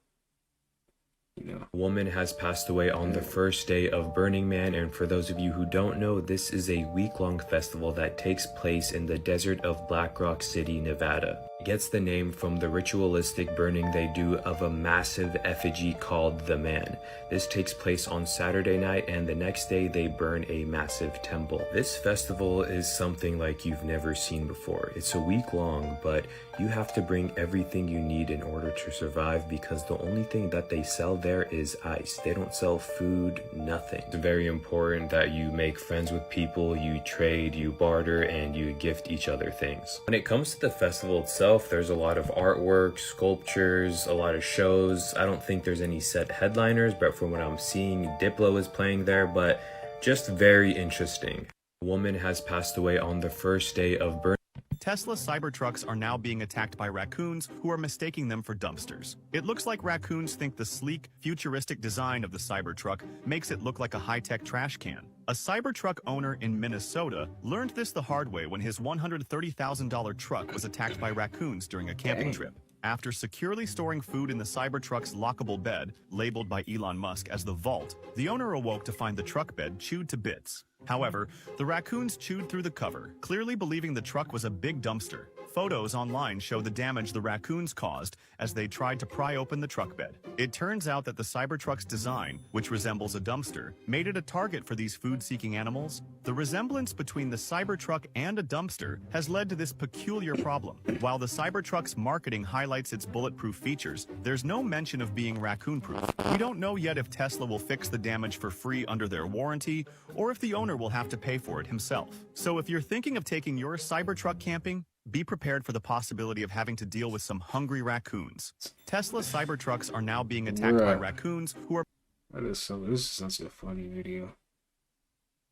A woman has passed away on the first day of Burning Man, and for those of you who don't know, this is a week-long festival that takes place in the desert of Black Rock City, Nevada. It gets the name from the ritualistic burning they do of a massive effigy called the Man. This takes place on Saturday night, and the next day they burn a massive temple. This festival is something like you've never seen before. It's a week long, but you have to bring everything you need in order to survive, because the only thing that they sell there is ice. They don't sell food, nothing. It's very important that you make friends with people, you trade, you barter, and you gift each other things. When it comes to the festival itself, there's a lot of artwork, sculptures, a lot of shows. I don't think there's any set headliners, but from what I'm seeing, Diplo is playing there, but just very interesting. A woman has passed away on the first day of Burning. Tesla Cybertrucks are now being attacked by raccoons who are mistaking them for dumpsters. It looks like raccoons think the sleek, futuristic design of the Cybertruck makes it look like a high-tech trash can. A Cybertruck owner in Minnesota learned this the hard way when his $130,000 truck was attacked by raccoons during a camping trip. After securely storing food in the Cybertruck's lockable bed, labeled by Elon Musk as the Vault, the owner awoke to find the truck bed chewed to bits. However, the raccoons chewed through the cover, clearly believing the truck was a big dumpster. Photos online show the damage the raccoons caused as they tried to pry open the truck bed. It turns out that the Cybertruck's design, which resembles a dumpster, made it a target for these food-seeking animals. The resemblance between the Cybertruck and a dumpster has led to this peculiar problem. While the Cybertruck's marketing highlights its bulletproof features, there's no mention of being raccoon-proof. We don't know yet if Tesla will fix the damage for free under their warranty, or if the owner will have to pay for it himself. So if you're thinking of taking your Cybertruck camping, be prepared for the possibility of having to deal with some hungry raccoons. Tesla Cybertrucks are now being attacked by raccoons who are... This is such a funny video.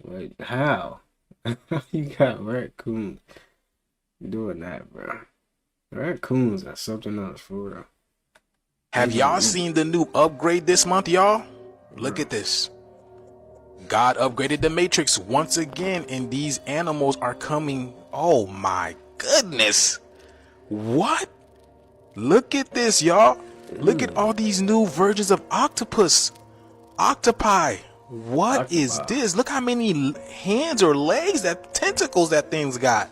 Like, how? You got raccoons doing that, bro. Raccoons are something else for real. Have y'all seen the new upgrade this month, y'all? Look at this. God upgraded the Matrix once again, and these animals are coming. Oh my goodness. What? Look at this, y'all. Look at all these new versions of octopus, octopi. What is this? Look how many hands or legs, that tentacles that thing's got.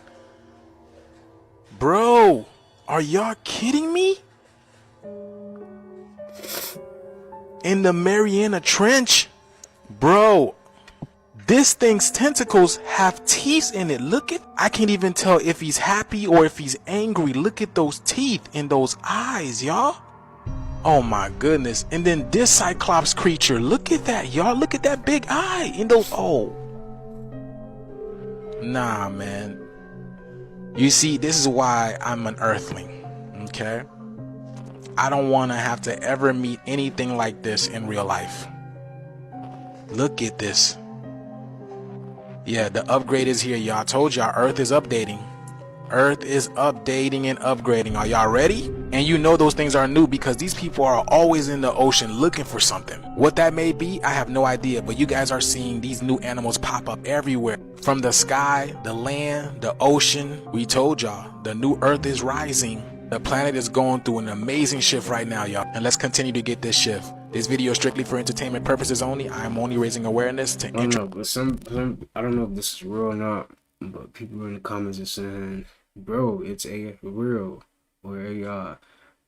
Bro, are y'all kidding me? In the Mariana Trench, bro, this thing's tentacles have teeth in it. Look at, I can't even tell if he's happy or if he's angry. Look at those teeth in those eyes, y'all. Oh my goodness. And then this Cyclops creature, look at that, y'all. Look at that big eye in those. Oh, nah, man. You see, this is why I'm an earthling. Okay, I don't want to have to ever meet anything like this in real life. Look at this. Yeah, the upgrade is here, y'all. I told y'all, Earth is updating. Earth is updating and upgrading. Are y'all ready? And you know those things are new because these people are always in the ocean looking for something. What that may be, I have no idea, but you guys are seeing these new animals pop up everywhere. From the sky, the land, the ocean. We told y'all, the new Earth is rising. The planet is going through an amazing shift right now, y'all. And let's continue to get this shift. This video is strictly for entertainment purposes only. I am only raising awareness to I don't know, but some I don't know if this is real or not, but people in the comments are saying, bro, it's a real or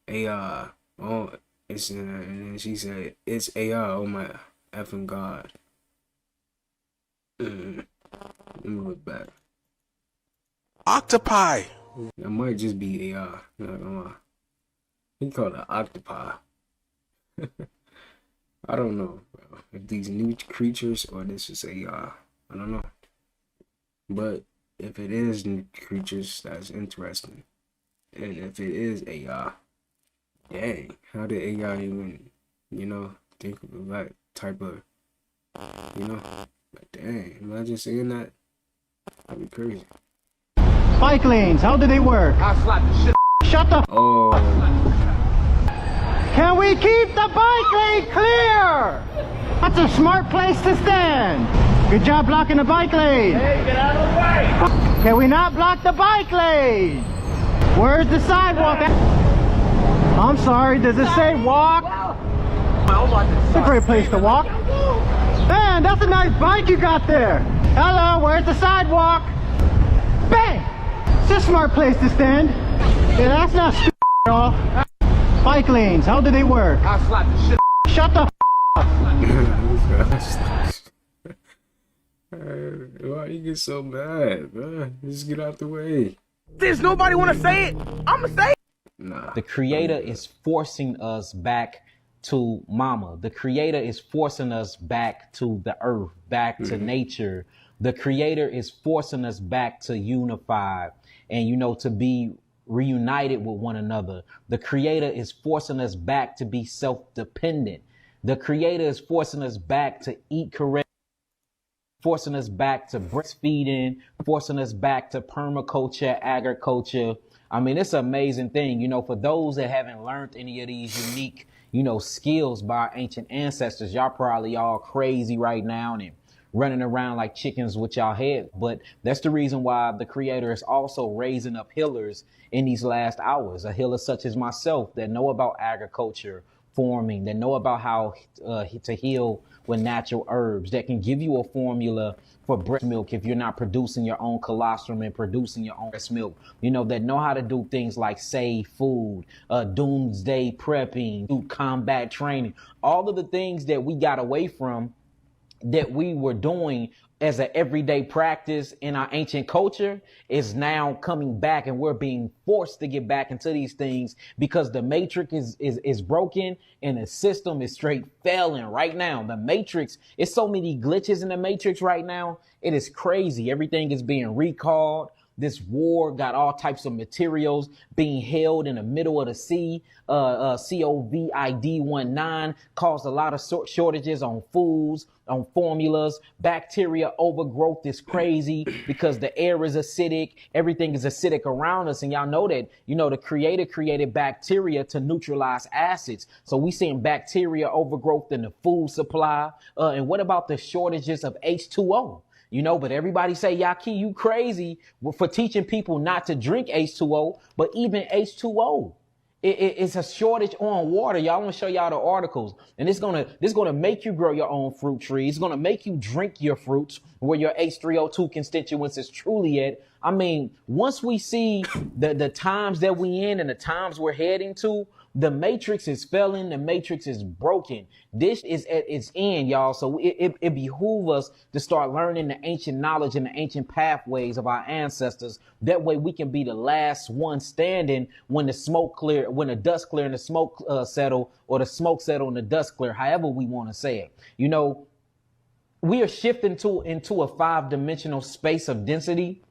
AI. Oh, it's and then she said it's AI. Oh my effing god. Let me look back. Octopi. That might just be AI. Not gonna lie. He called it octopi. I don't know, bro, if these new creatures or this is AI. I don't know. But if it is new creatures, that's interesting. And if it is AI, dang, how did AI even, think of that type of, but dang, imagine seeing that. That'd be crazy. Bike lanes, how do they work? I'll slap the shit. Shut the Oh. Can we keep the bike lane clear? That's a smart place to stand. Good job blocking the bike lane. Hey, get out of the way. Can we not block the bike lane? Where's the sidewalk? I'm sorry, does it say walk? It's a great place to walk. Man, that's a nice bike you got there. Hello, where's the sidewalk? Bang! It's a smart place to stand. Yeah, that's not stupid at all. Bike lanes, how do they work? I'll slap the shit. Shut the up. Why you get so mad, bro? Just get out the way. Does nobody want to say it? I'ma say it. Nah. The creator is forcing us back to mama. The creator is forcing us back to the earth, back to nature. The creator is forcing us back to unify and, to be reunited with one another. The creator is forcing us back to be self-dependent. The creator is forcing us back to eat correct, forcing us back to breastfeeding, forcing us back to permaculture, agriculture. I mean, it's an amazing thing, for those that haven't learned any of these unique, skills by our ancient ancestors. Y'all probably all crazy right now and running around like chickens with y'all head. But that's the reason why the creator is also raising up healers in these last hours. A healer such as myself that know about agriculture, farming, that know about how to heal with natural herbs, that can give you a formula for breast milk if you're not producing your own colostrum and producing your own breast milk, that know how to do things like save food, doomsday prepping, do combat training, all of the things that we got away from that we were doing as an everyday practice in our ancient culture is now coming back, and we're being forced to get back into these things because the matrix is broken and the system is straight failing right now. The matrix, it's so many glitches in the matrix right now. It is crazy. Everything is being recalled. This war got all types of materials being held in the middle of the sea. COVID-19 caused a lot of shortages on foods, on formulas. Bacteria overgrowth is crazy because the air is acidic. Everything is acidic around us. And y'all know that, the creator created bacteria to neutralize acids. So we seeing bacteria overgrowth in the food supply. And what about the shortages of H2O? But everybody say, Yaki, you crazy for teaching people not to drink H2O, but even H2O. It's a shortage on water. Y'all want to show y'all the articles, and it's gonna make you grow your own fruit trees. It's gonna make you drink your fruits where your H3O2 constituents is truly at. I mean, once we see the times that we in and the times we're heading to, the matrix is failing. The matrix is broken. This is at its end, y'all. So it behooves us to start learning the ancient knowledge and the ancient pathways of our ancestors. That way we can be the last one standing when the smoke clear, when the dust clear and the smoke settle, or the smoke settle and the dust clear, however we want to say it. We are shifting into a 5-dimensional space of density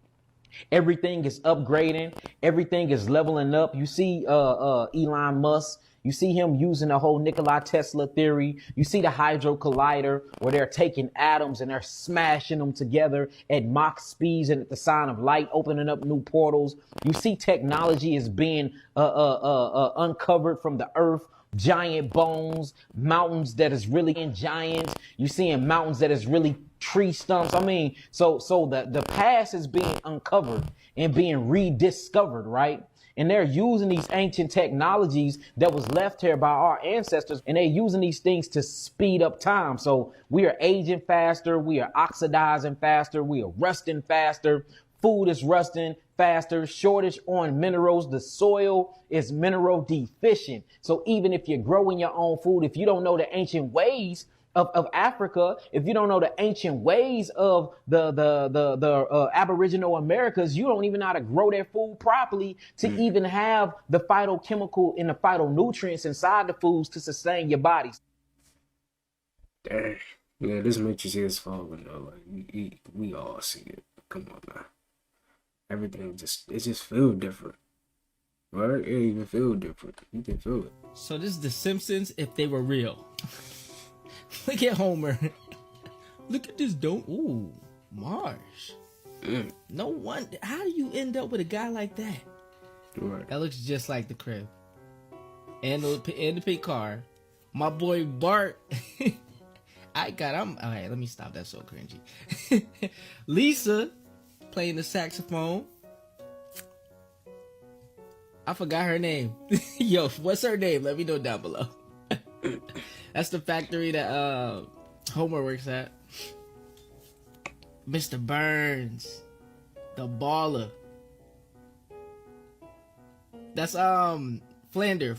Everything is upgrading. Everything is leveling up. You see Elon Musk. You see him using the whole Nikola Tesla theory. You see the Hydro Collider where they're taking atoms and they're smashing them together at Mach speeds and at the sign of light, opening up new portals. You see technology is being uncovered from the earth. Giant bones, mountains that is really in giants. You seeing mountains that is really tree stumps. I mean, so the past is being uncovered and being rediscovered, right? And they're using these ancient technologies that was left here by our ancestors, and they're using these things to speed up time. So we are aging faster, we are oxidizing faster, we are rusting faster. Food is rusting faster, shortage on minerals. The soil is mineral deficient. So even if you're growing your own food, if you don't know the ancient ways of Africa, if you don't know the ancient ways of the Aboriginal Americas, you don't even know how to grow their food properly to even have the phytochemical and the phytonutrients inside the foods to sustain your bodies. Dang. Yeah, this matrix is falling though. Like we all see it. Come on now. Everything it just feel different. Right? It even feel different. You can feel it. So this is The Simpsons if they were real. Look at Homer. Look at this dope. Ooh, Marsh. No wonder. How do you end up with a guy like that? Right. That looks just like the crib. And the pink car. My boy Bart. Alright, let me stop. That's so cringy. Lisa playing the saxophone. I forgot her name. Yo, what's her name? Let me know down below. That's the factory that Homer works at. Mr. Burns, the baller. That's Flander.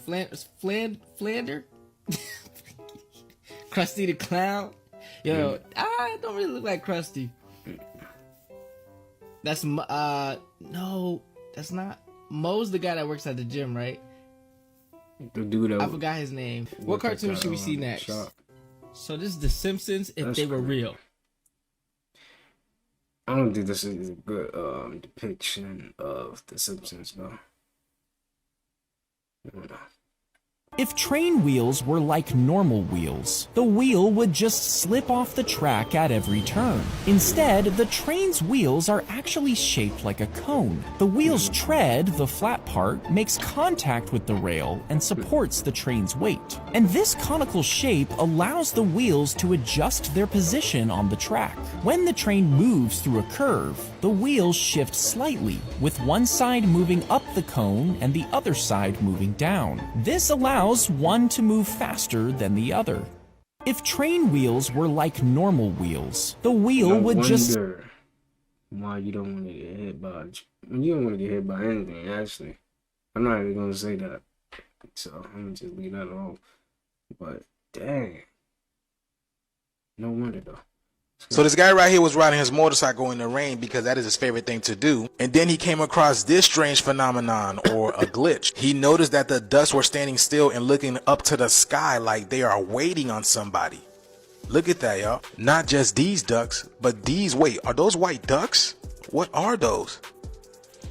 Krusty the Clown. Yo, I don't really look like Krusty. That's no, that's not. Mo's the guy that works at the gym, right? The dude that I forgot his name. What cartoon should we see next? Shop. So this is The Simpsons if they were real. I don't think this is a good depiction of The Simpsons, though. I don't know. If train wheels were like normal wheels, the wheel would just slip off the track at every turn. Instead, the train's wheels are actually shaped like a cone. The wheel's tread, the flat part, makes contact with the rail and supports the train's weight. And this conical shape allows the wheels to adjust their position on the track. When the train moves through a curve, the wheels shift slightly, with one side moving up the cone and the other side moving down. This allows one to move faster than the other. If train wheels were like normal wheels, the wheel would just... why you don't want to get hit by... You don't want to get hit by anything, actually. I'm not even going to say that. So, I'm going to just leave that alone. But, dang. No wonder, though. So this guy right here was riding his motorcycle in the rain because that is his favorite thing to do. And then he came across this strange phenomenon or a glitch. He noticed that the ducks were standing still and looking up to the sky like they are waiting on somebody. Look at that, y'all. Not just these ducks, but these. Wait, are those white ducks? What are those?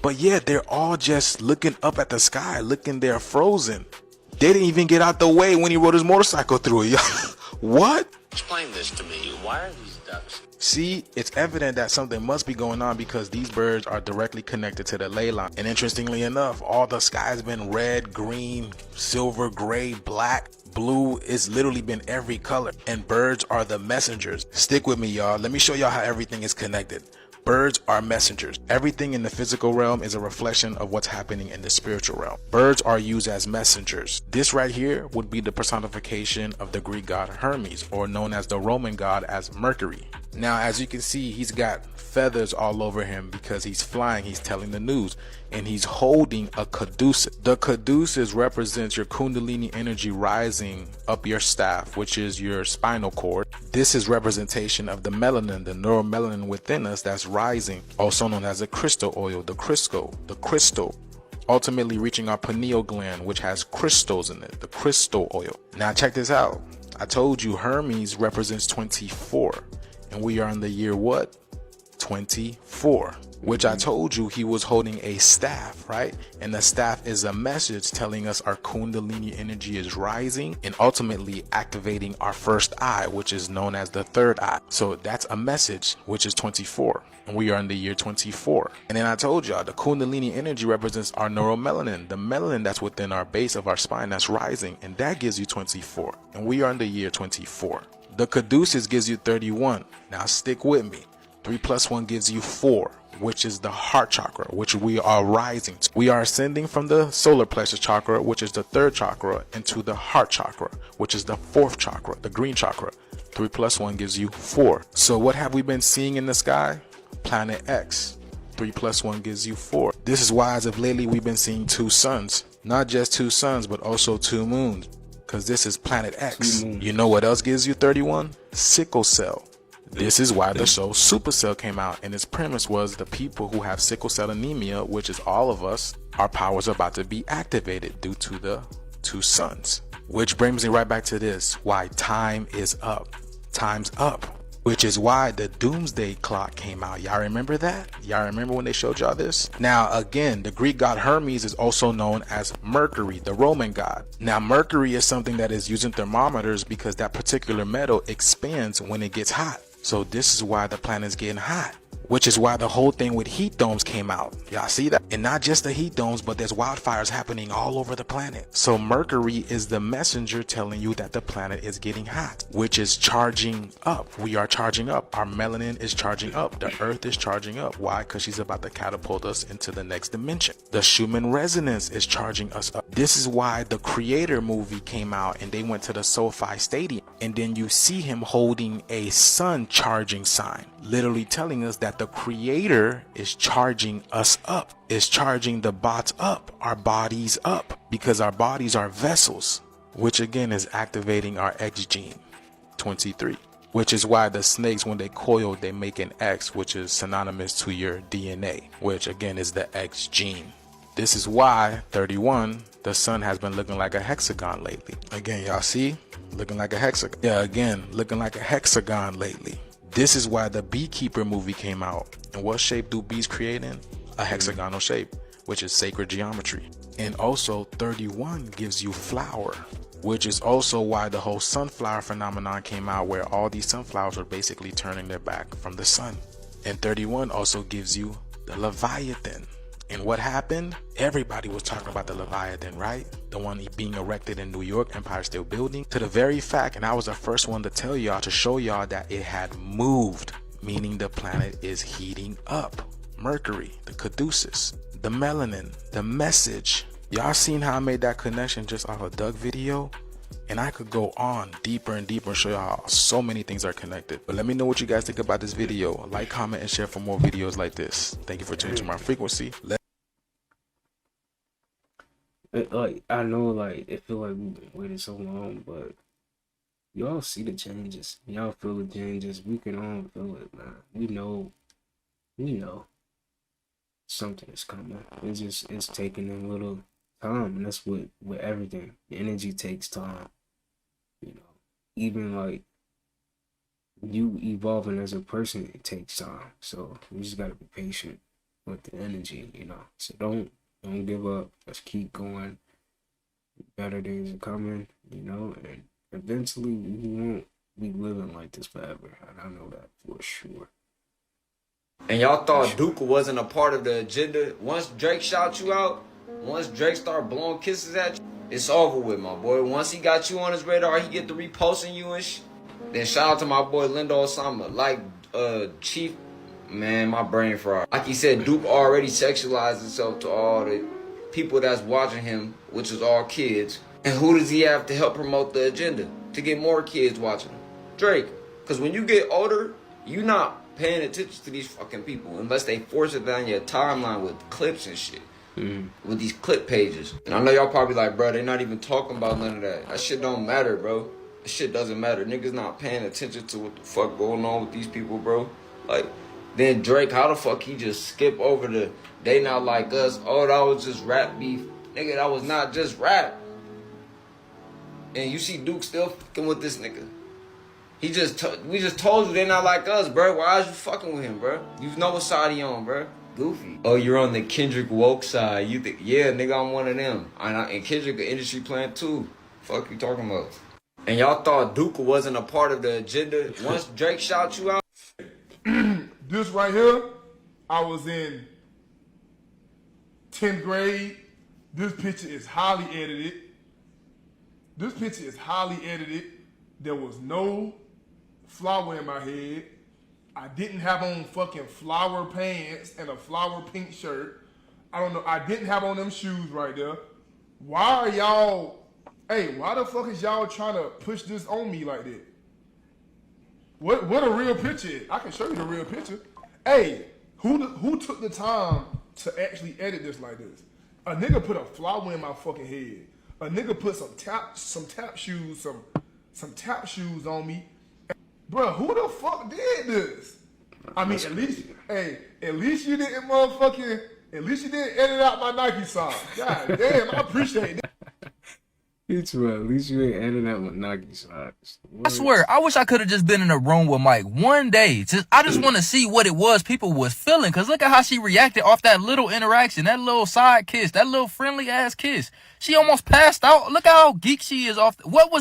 But yeah, they're all just looking up at the sky, looking there frozen. They didn't even get out the way when he rode his motorcycle through it, y'all. What? Explain this to me. Why are these ducks? See, it's evident that something must be going on because these birds are directly connected to the ley line. And interestingly enough, all the sky has been red, green, silver, gray, black, blue. It's literally been every color. And birds are the messengers. Stick with me, y'all. Let me show y'all how everything is connected. Birds are messengers. Everything in the physical realm is a reflection of what's happening in the spiritual realm. Birds are used as messengers. This right here would be the personification of the Greek god Hermes, or known as the Roman god as Mercury. Now, as you can see, he's got feathers all over him because he's flying, he's telling the news, and he's holding a caduceus. The caduceus represents your kundalini energy rising up your staff, which is your spinal cord. This is representation of the melanin, the neuromelanin within us that's rising, also known as the crystal oil, the crystal, ultimately reaching our pineal gland, which has crystals in it, the crystal oil. Now check this out. I told you Hermes represents 24, and we are in the year what? 24. which I told you he was holding a staff, right? And the staff is a message telling us our Kundalini energy is rising and ultimately activating our first eye, which is known as the third eye. So that's a message, which is 24. And we are in the year 24. And then I told y'all the Kundalini energy represents our neuromelanin, the melanin that's within our base of our spine that's rising, and that gives you 24. And we are in the year 24. The Caduceus gives you 31. Now stick with me. 3 plus 1 gives you 4, which is the heart chakra, which we are rising to. We are ascending from the solar plexus chakra, which is the 3rd chakra, into the heart chakra, which is the 4th chakra, the green chakra. 3 plus 1 gives you 4. So what have we been seeing in the sky? Planet X. 3 plus 1 gives you 4. This is why as of lately we've been seeing 2 suns. Not just 2 suns, but also 2 moons. Because this is Planet X. You know what else gives you 31? Sickle cell. This is why the show Supercell came out, and its premise was the people who have sickle cell anemia, which is all of us, our powers are about to be activated due to the 2 suns. Which brings me right back to this, why time is up. Time's up. Which is why the doomsday clock came out. Y'all remember that? Y'all remember when they showed y'all this? Now again, the Greek god Hermes is also known as Mercury, the Roman god. Now Mercury is something that is using thermometers because that particular metal expands when it gets hot. So this is why the planet's getting hot. Which is why the whole thing with heat domes came out. Y'all see that? And not just the heat domes, but there's wildfires happening all over the planet. So Mercury is the messenger telling you that the planet is getting hot, which is charging up. We are charging up. Our melanin is charging up. The earth is charging up. Why? Because she's about to catapult us into the next dimension. The Schumann resonance is charging us up. This is why the Creator movie came out and they went to the SoFi Stadium. And then you see him holding a sun charging sign, literally telling us that the Creator is charging us up, is charging the bots up, our bodies up, because our bodies are vessels, which again is activating our X gene, 23, which is why the snakes, when they coil, they make an X, which is synonymous to your DNA, which again is the X gene. This is why 31, the sun has been looking like a hexagon lately. Again, y'all see, looking like a hexagon. Yeah, again, looking like a hexagon lately. This is why the Beekeeper movie came out. And what shape do bees create in? A hexagonal shape, which is sacred geometry. And also 31 gives you flower, which is also why the whole sunflower phenomenon came out, where all these sunflowers are basically turning their back from the sun. And 31 also gives you the Leviathan. And what happened? Everybody was talking about the Leviathan, right? The one being erected in New York, Empire State Building. To the very fact, and I was the first one to tell y'all, to show y'all that it had moved, meaning the planet is heating up. Mercury, the Caduceus, the melanin, the message. Y'all seen how I made that connection just off a Doug video? And I could go on deeper and deeper and show you how so many things are connected. But let me know what you guys think about this video. Like, comment, and share for more videos like this. Thank you for tuning to my frequency. Like, I know, like, it feel like we've been waiting so long, but y'all see the changes. Y'all feel the changes. We can all feel it, man. We know something is coming. It's taking a little time, and that's with everything. The energy takes time. You know, even like you evolving as a person, it takes time. So we just gotta be patient with the energy, you know. So don't give up. Let's keep going. Better days are coming, you know, and eventually we won't be living like this forever. And I know that for sure. And y'all thought Duke wasn't a part of the agenda. Once Drake shout you out, once Drake start blowing kisses at you, it's over with, my boy. Once he got you on his radar, he get to reposting you and shit. Then shout out to my boy Lindo Osama. Like Chief, man, my brain fried. Like he said, Duke already sexualized himself to all the people that's watching him, which is all kids. And who does he have to help promote the agenda? To get more kids watching him? Drake. Because when you get older, you not paying attention to these fucking people unless they force it down your timeline with clips and shit. With these clip pages. And I know y'all probably like, bro, they not even talking about none of that. That shit don't matter, bro. That shit doesn't matter. Niggas not paying attention to what the fuck going on with these people, bro. Like, then Drake, how the fuck he just skip over the they not like us? Oh, that was just rap beef. Nigga, that was not just rap. And you see Duke still fucking with this nigga. We just told you they not like us, bro. Why is you fucking with him, bro? You know what side he on, bro. Goofy. Oh, you're on the Kendrick woke side. You think, yeah, nigga, I'm one of them. And Kendrick, an industry plant too. Fuck you talking about? And y'all thought Duke wasn't a part of the agenda? Once Drake shout you out? This right here, I was in 10th grade. This picture is highly edited. This picture is highly edited. There was no flower in my head. I didn't have on fucking flower pants and a flower pink shirt. I don't know. I didn't have on them shoes right there. Why are y'all, hey, why the fuck is y'all trying to push this on me like that? What a real picture is? I can show you the real picture. Hey, who took the time to actually edit this like this? A nigga put a flower in my fucking head. A nigga put some tap shoes on me. Bro, who the fuck did this? I mean, at least you didn't edit out my Nike socks. God damn, I appreciate that. At least you ain't editing out my Nike socks. I swear, I wish I could have just been in a room with Mike one day. I just want to see what it was people was feeling. Cause look at how she reacted off that little interaction, that little side kiss, that little friendly ass kiss. She almost passed out. Look how geek she is off. What?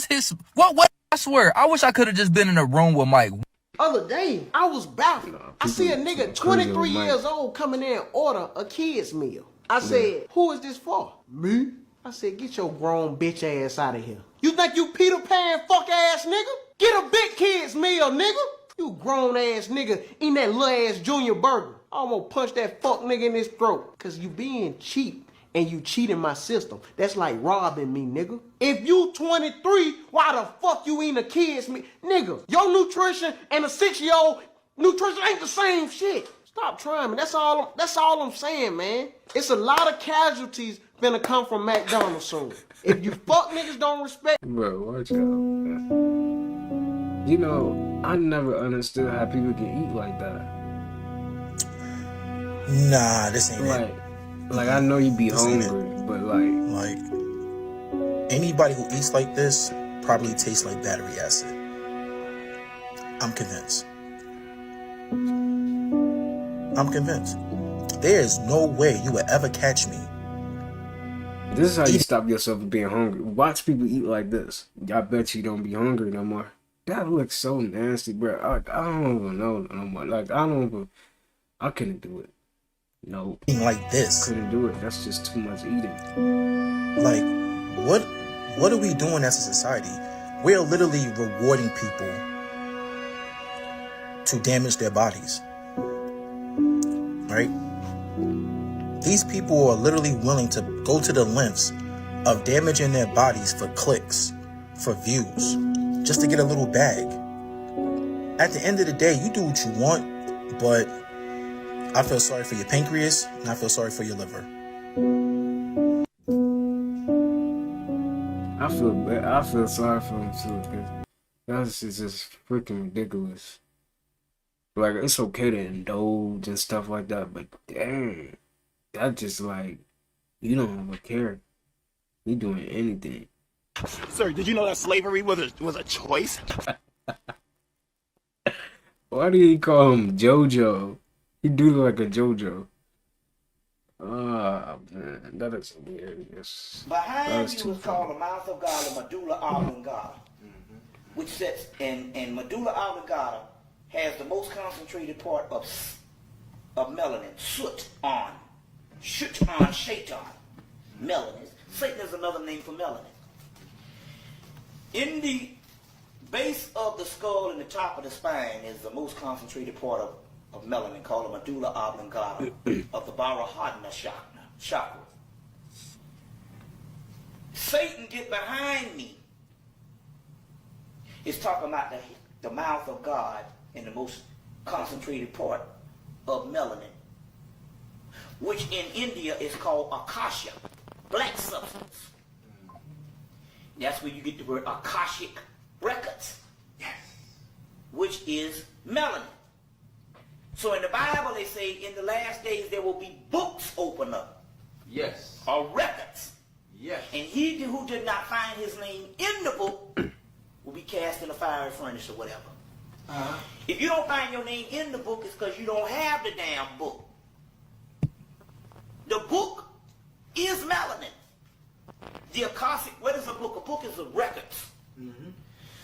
I swear, I wish I could have just been in a room with Mike. Other day, I was baffled. I see a nigga 23 years old coming in and order a kid's meal. I said, who is this for? Me? I said, get your grown bitch ass out of here. You think you Peter Pan fuck ass nigga? Get a big kid's meal, nigga. You grown ass nigga eating that little ass junior burger. I'm gonna punch that fuck nigga in his throat. Cause you being cheap. And you cheating my system. That's like robbing me, nigga. If you 23, why the fuck you eating a kid's meal? Nigga, your nutrition and a 6-year-old nutrition ain't the same shit. Stop trying, man. That's all I'm saying, man. It's a lot of casualties finna come from McDonald's soon. If you fuck niggas don't respect. Bro, watch out. You know, I never understood how people can eat like that. Nah, this ain't it. Like, I know you be hungry, but like anybody who eats like this probably tastes like battery acid. I'm convinced. There is no way you would ever catch me. This is how you stop yourself from being hungry. Watch people eat like this. I bet you don't be hungry no more. That looks so nasty, bro. I don't even know no more. Like, I couldn't do it. No. Like this. Couldn't do it. That's just too much eating. Like, what are we doing as a society? We're literally rewarding people to damage their bodies. Right? These people are literally willing to go to the lengths of damaging their bodies for clicks, for views, just to get a little bag. At the end of the day, you do what you want, but I feel sorry for your pancreas, and I feel sorry for your liver. I feel sorry for him too, because that's just freaking ridiculous. Like, it's okay to indulge and stuff like that, but damn, that just like, you don't ever care. You doing anything. Sir, did you know that slavery was a choice? Why do you call him JoJo? He do look like a JoJo. Ah, man, that is hilarious. Behind you is called the mouth of God, the medulla oblongata, which sets, and medulla oblongata has the most concentrated part of melanin, shaitan, melanin. Satan is another name for melanin. In the base of the skull and the top of the spine is the most concentrated part of melanin, called the medulla oblongata of the Barahadna chakra. Satan get behind me is talking about the mouth of God and the most concentrated part of melanin, which in India is called akasha, black substance. That's where you get the word akashic records, which is melanin. So in the Bible they say in the last days there will be books open up. Yes. Or records. Yes. And he who did not find his name in the book will be cast in a fiery furnace or whatever. If you don't find your name in the book, it's because you don't have the damn book. The book is melanin. The Akashic, what is a book? A book is a records.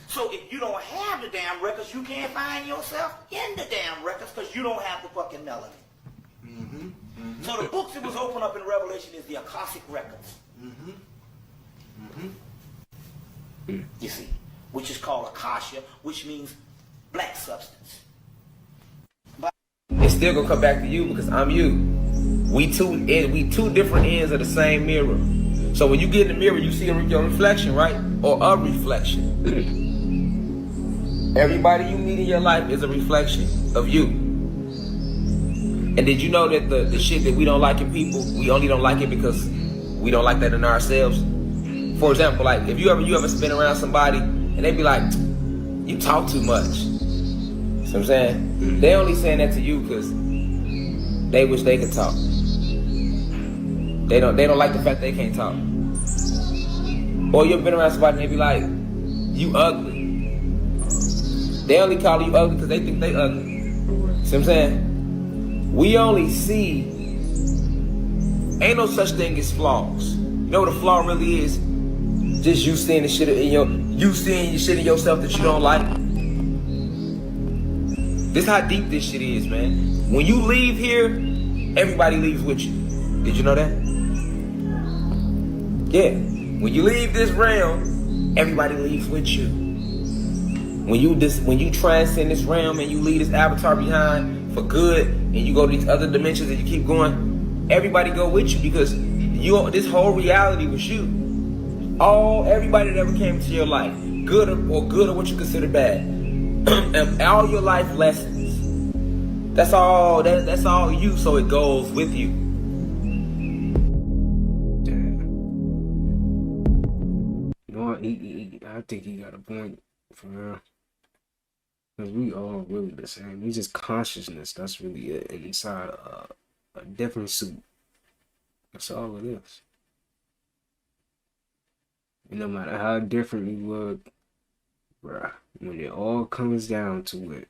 So if you don't have the damn records, you can't find yourself in the damn records because you don't have the fucking melanin. So the books that was opened up in Revelation is the Akashic records. You see, which is called Akasha, which means black substance. It's still gonna come back to you because I'm you. We two different ends of the same mirror. So when you get in the mirror, you see your reflection, right? Or a reflection. Everybody you meet in your life is a reflection of you. And did you know that the shit that we don't like in people, we only don't like it because we don't like that in ourselves? For example, like if you ever been around somebody and they be like, you talk too much. See what I'm saying? They only saying that to you because they wish they could talk. They don't like the fact they can't talk. Or you ever been around somebody and they be like, you ugly. They only call you ugly because they think they ugly. See what I'm saying? We only see, ain't no such thing as flaws. You know what a flaw really is? Just you seeing the shit you seeing shit in yourself that you don't like. This how deep this shit is, man. When you leave here, everybody leaves with you. Did you know that? Yeah. When you leave this realm, everybody leaves with you. When you transcend this realm and you leave this avatar behind for good, and you go to these other dimensions and you keep going, everybody go with you because this whole reality was you. Everybody that ever came into your life, good or what you consider bad, and all your life lessons. That's all you, so it goes with you. You know what? I think he got a point for real. Because we all really the same. It's just consciousness. That's really it. Inside a different suit. That's all it is. And no matter how different we look, bruh, when it all comes down to it,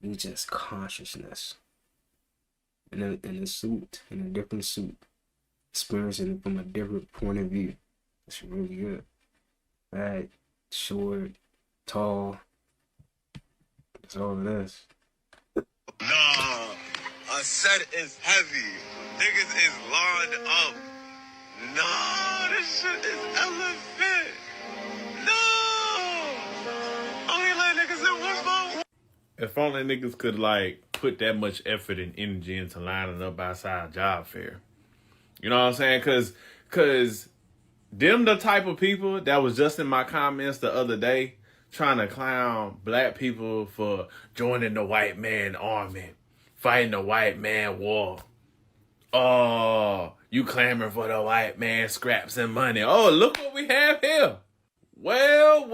it's just consciousness. In a suit, in a different suit. Experiencing it from a different point of view. It's really good. Fat, short, tall. That's all it is. Nah, I said it's heavy. Niggas is lined up. No, this shit is elephant. No. Only like niggas in one boat. If only niggas could like put that much effort and energy into lining up outside job fair. You know what I'm saying? Cause them the type of people that was just in my comments the other day trying to clown black people for joining the white man army, fighting the white man war. Oh, you clamoring for the white man scraps and money. Oh, look what we have here. Well,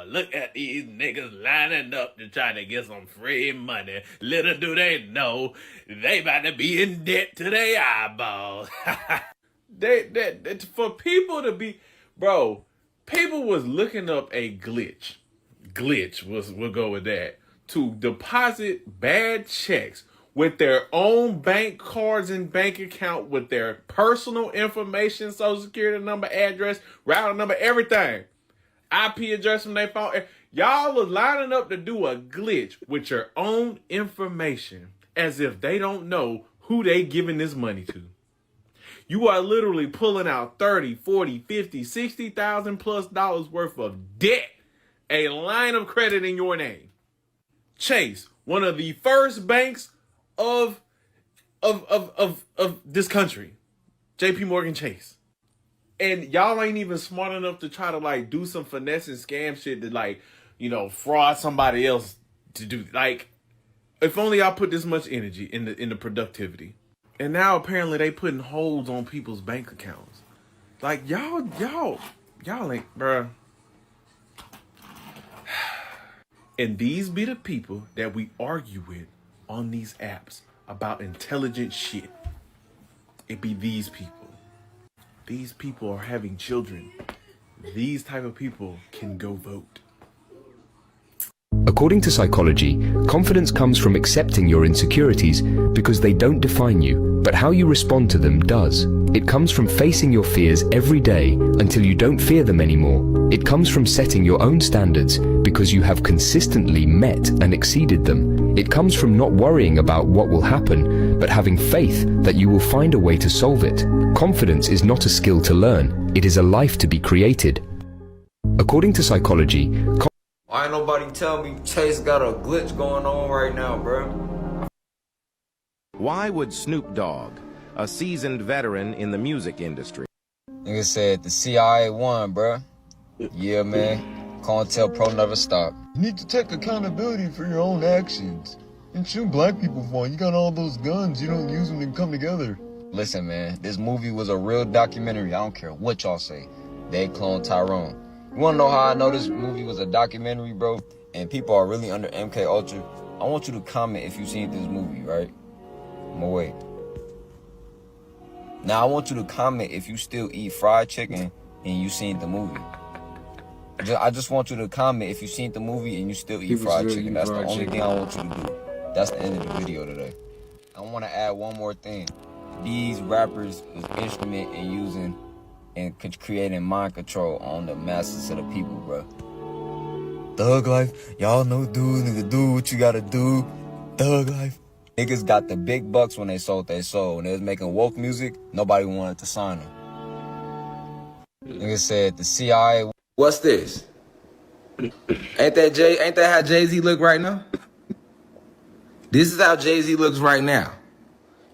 look at these niggas lining up to try to get some free money. Little do they know, they about to be in debt to their eyeballs. For people to be, bro, people was looking up a glitch. We'll go with that. To deposit bad checks with their own bank cards and bank account with their personal information, social security number, address, routing number, everything. IP address from their phone. Y'all was lining up to do a glitch with your own information as if they don't know who they giving this money to. You are literally pulling out 30, 40, 50, 60,000 plus dollars worth of debt, a line of credit in your name. Chase, one of the first banks of this country, JP Morgan Chase. And y'all ain't even smart enough to try to like do some finesse and scam shit to like, fraud somebody else to do. Like, if only I put this much energy in the productivity. And now apparently they putting holds on people's bank accounts. Like y'all ain't, bruh. And these be the people that we argue with on these apps about intelligent shit. It be these people. These people are having children. These type of people can go vote. According to psychology, confidence comes from accepting your insecurities because they don't define you, but how you respond to them does. It comes from facing your fears every day until you don't fear them anymore. It comes from setting your own standards because you have consistently met and exceeded them. It comes from not worrying about what will happen, but having faith that you will find a way to solve it. Confidence is not a skill to learn, it is a life to be created. According to psychology, why ain't nobody tell me Chase got a glitch going on right now, bro? Why would Snoop Dogg, a seasoned veteran in the music industry? Nigga said the CIA won, bro. Yeah, man. COINTELPRO never stop. You need to take accountability for your own actions. And shoot black people for it. You got all those guns, you don't use them to come together. Listen, man, this movie was a real documentary. I don't care what y'all say. They cloned Tyrone. You wanna know how I know this movie was a documentary, bro? And people are really under MK Ultra? I want you to comment if you seen this movie, right? I'ma wait. Now I want you to comment if you still eat fried chicken and you seen the movie. I just want you to comment if you seen the movie and you still eat fried chicken. That's the only thing I want you to do. That's the end of the video today. I want to add one more thing. These rappers was instrument in using and creating mind control on the masses of the people, bro. Thug life, y'all know, dude, nigga, do what you gotta do. Thug life. Niggas got the big bucks when they sold their soul. When they was making woke music, nobody wanted to sign them. Niggas said the CIA. What's this? Ain't that how Jay-Z look right now? This is how Jay-Z looks right now.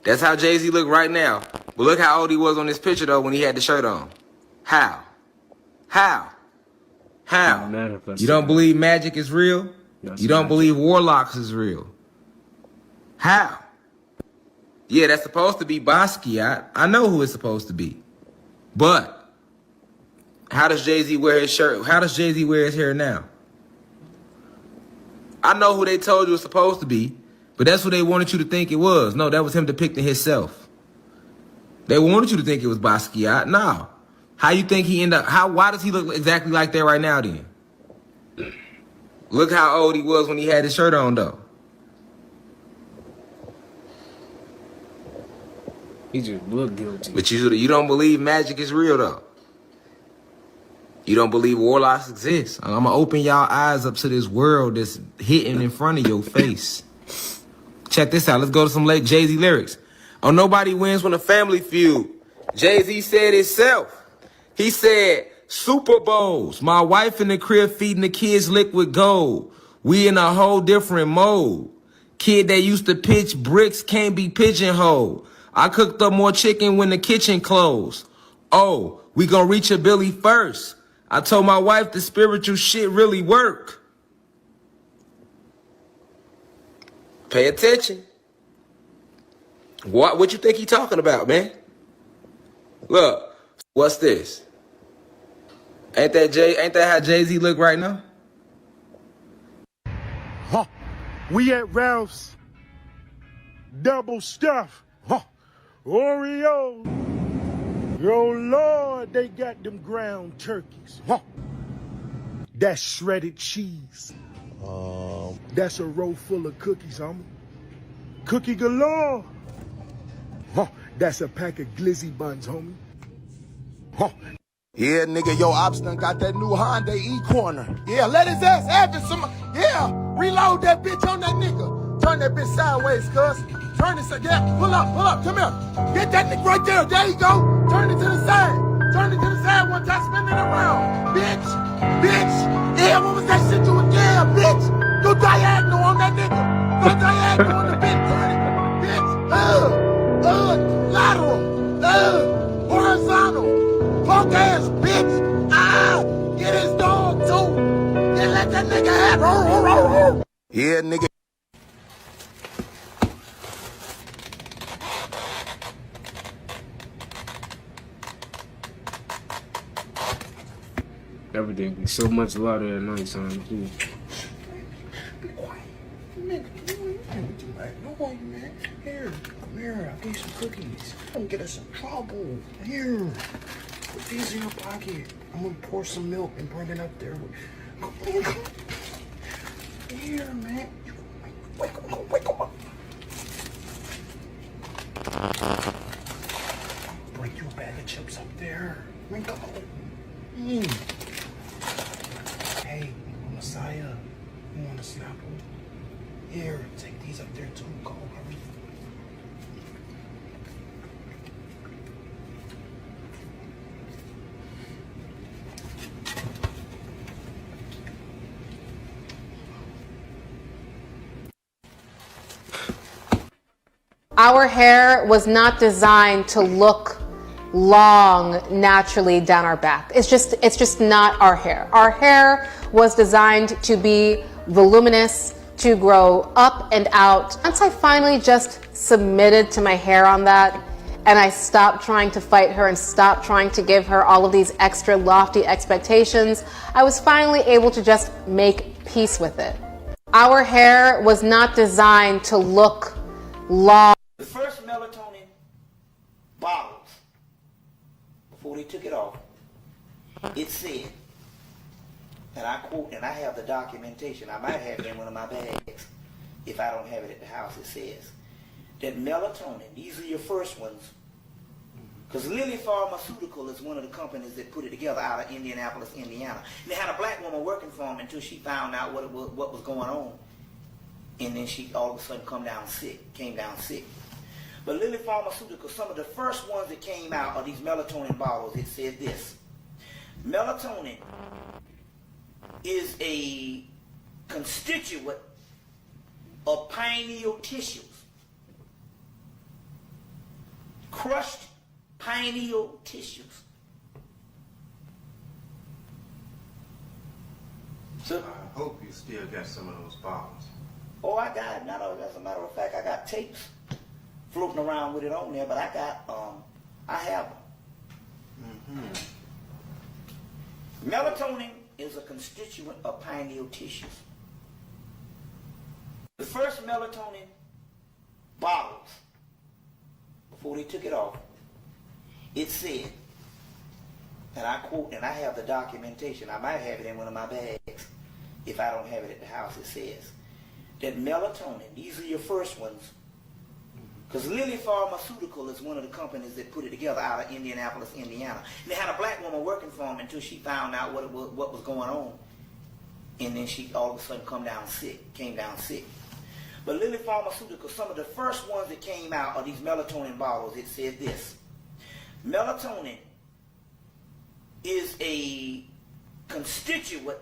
That's how Jay-Z look right now. But look how old he was on this picture, though, when he had the shirt on. How? How? How? You don't believe magic is real? You don't believe warlocks is real? How? Yeah, that's supposed to be Basquiat. I know who it's supposed to be. But how does Jay-Z wear his shirt? How does Jay-Z wear his hair now? I know who they told you it was supposed to be, but that's who they wanted you to think it was. No, that was him depicting himself. They wanted you to think it was Basquiat. No. How you think he ended up? Why does he look exactly like that right now then? Look how old he was when he had his shirt on, though. He just looked guilty. But you don't believe magic is real, though. You don't believe warlocks exist. I'm gonna open y'all eyes up to this world that's hitting in front of your face. Check this out. Let's go to some late Jay-Z lyrics. Oh, nobody wins when a family feud. Jay-Z said himself. He said, Super Bowls. My wife in the crib feeding the kids liquid gold. We in a whole different mode. Kid that used to pitch bricks can't be pigeonholed. I cooked up more chicken when the kitchen closed. Oh, we gonna reach a Billy first. I told my wife the spiritual shit really work. Pay attention. What you think he talking about, man? Look, what's this? Ain't that how Jay-Z look right now? Huh. We at Ralph's. Double stuff. Huh. Oreo. Oh Lord, they got them ground turkeys. Huh. That's shredded cheese. That's a row full of cookies, homie. Cookie galore. Huh. That's a pack of glizzy buns, homie. Huh. Yeah, nigga, yo, Ops done got that new Honda E-Corner. Yeah, let his ass have it. Yeah, reload that bitch on that nigga. Turn that bitch sideways, cuz. Turn it, yeah, pull up, come here. Get that nigga right there, there you go. Turn it to the side. Turn it to the side one time, spin it around. Bitch. Yeah, what was that shit you was? Yeah, bitch. Go diagonal on that nigga. Go diagonal on the bitch, turn it. Bitch, lateral, horizontal. Punk ass bitch! Get his dog too! Then let that nigga have Yeah, nigga. Everything be so much louder at night time too. Be quiet. Nigga, nobody, man. Here, come here. I'll get you some cookies. Don't get us in trouble. Here. Put these in your pocket. I'm gonna pour some milk and bring it up there. here, man. Wake up. Bring you a bag of chips up there. Wake up. Hey, Messiah, you want a Snapple? Here, take these up there too. Go, hurry. Our hair was not designed to look long naturally down our back. It's just not our hair. Our hair was designed to be voluminous, to grow up and out. Once I finally just submitted to my hair on that, and I stopped trying to fight her and stopped trying to give her all of these extra lofty expectations, I was finally able to just make peace with it. Our hair was not designed to look long. The first melatonin bottles, before they took it off, it said, and I quote, and I have the documentation, I might have it in one of my bags, if I don't have it at the house, it says, that melatonin, these are your first ones, because Lilly Pharmaceutical is one of the companies that put it together out of Indianapolis, Indiana. And they had a black woman working for them until she found out what was going on. And then she all of a sudden came down sick. But Lilly Pharmaceutical, some of the first ones that came out are these melatonin bottles. It said this: melatonin is a constituent of pineal tissues. Crushed pineal tissues. So, I hope you still got some of those bottles. Oh, I got it. As a matter of fact, I got tapes floating around with it on there, but I have them. Melatonin is a constituent of pineal tissues. The first melatonin bottles, before they took it off, it said, and I quote, and I have the documentation, I might have it in one of my bags, if I don't have it at the house, it says, that melatonin, these are your first ones, because Lilly Pharmaceutical is one of the companies that put it together out of Indianapolis, Indiana. And they had a black woman working for them until she found out what was going on. And then she all of a sudden came down sick. But Lilly Pharmaceutical, some of the first ones that came out are these melatonin bottles. It said this: melatonin is a constituent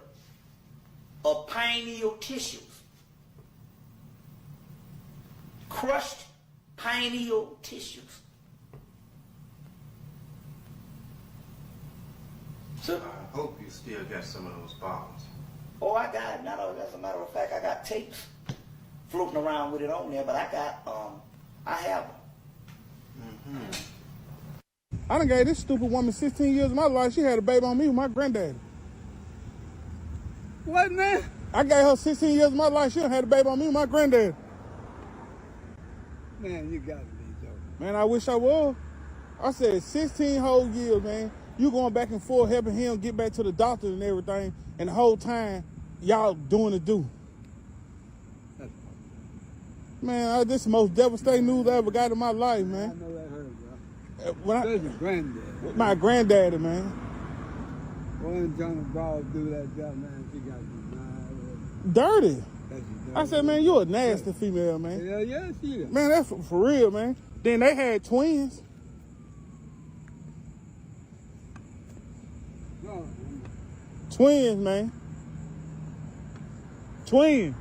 of pineal tissues. Crushed pineal tissues. So, I hope you still got some of those bottles. Oh, I got it. As a matter of fact, I got tapes floating around with it on there, but I have them. I done gave this stupid woman 16 years of my life. She had a baby on me with my granddaddy. What, man? I gave her 16 years of my life. She done had a baby on me with my granddaddy. Man, you gotta be joking. Man, I wish I was. I said 16 whole years, man. You going back and forth helping him get back to the doctor and everything, and the whole time, y'all doing the do. Man, this is the most devastating news I ever got in my life, man. I know that hurt, bro. When Especially granddad. My granddaddy, man. When Johnny Broad do that job, man, she got to be mad. Dirty. I said, man, you a nasty female, man. Yeah, yeah, she is. Man, that's for real, man. Then they had twins. No. Twins, man. Twins.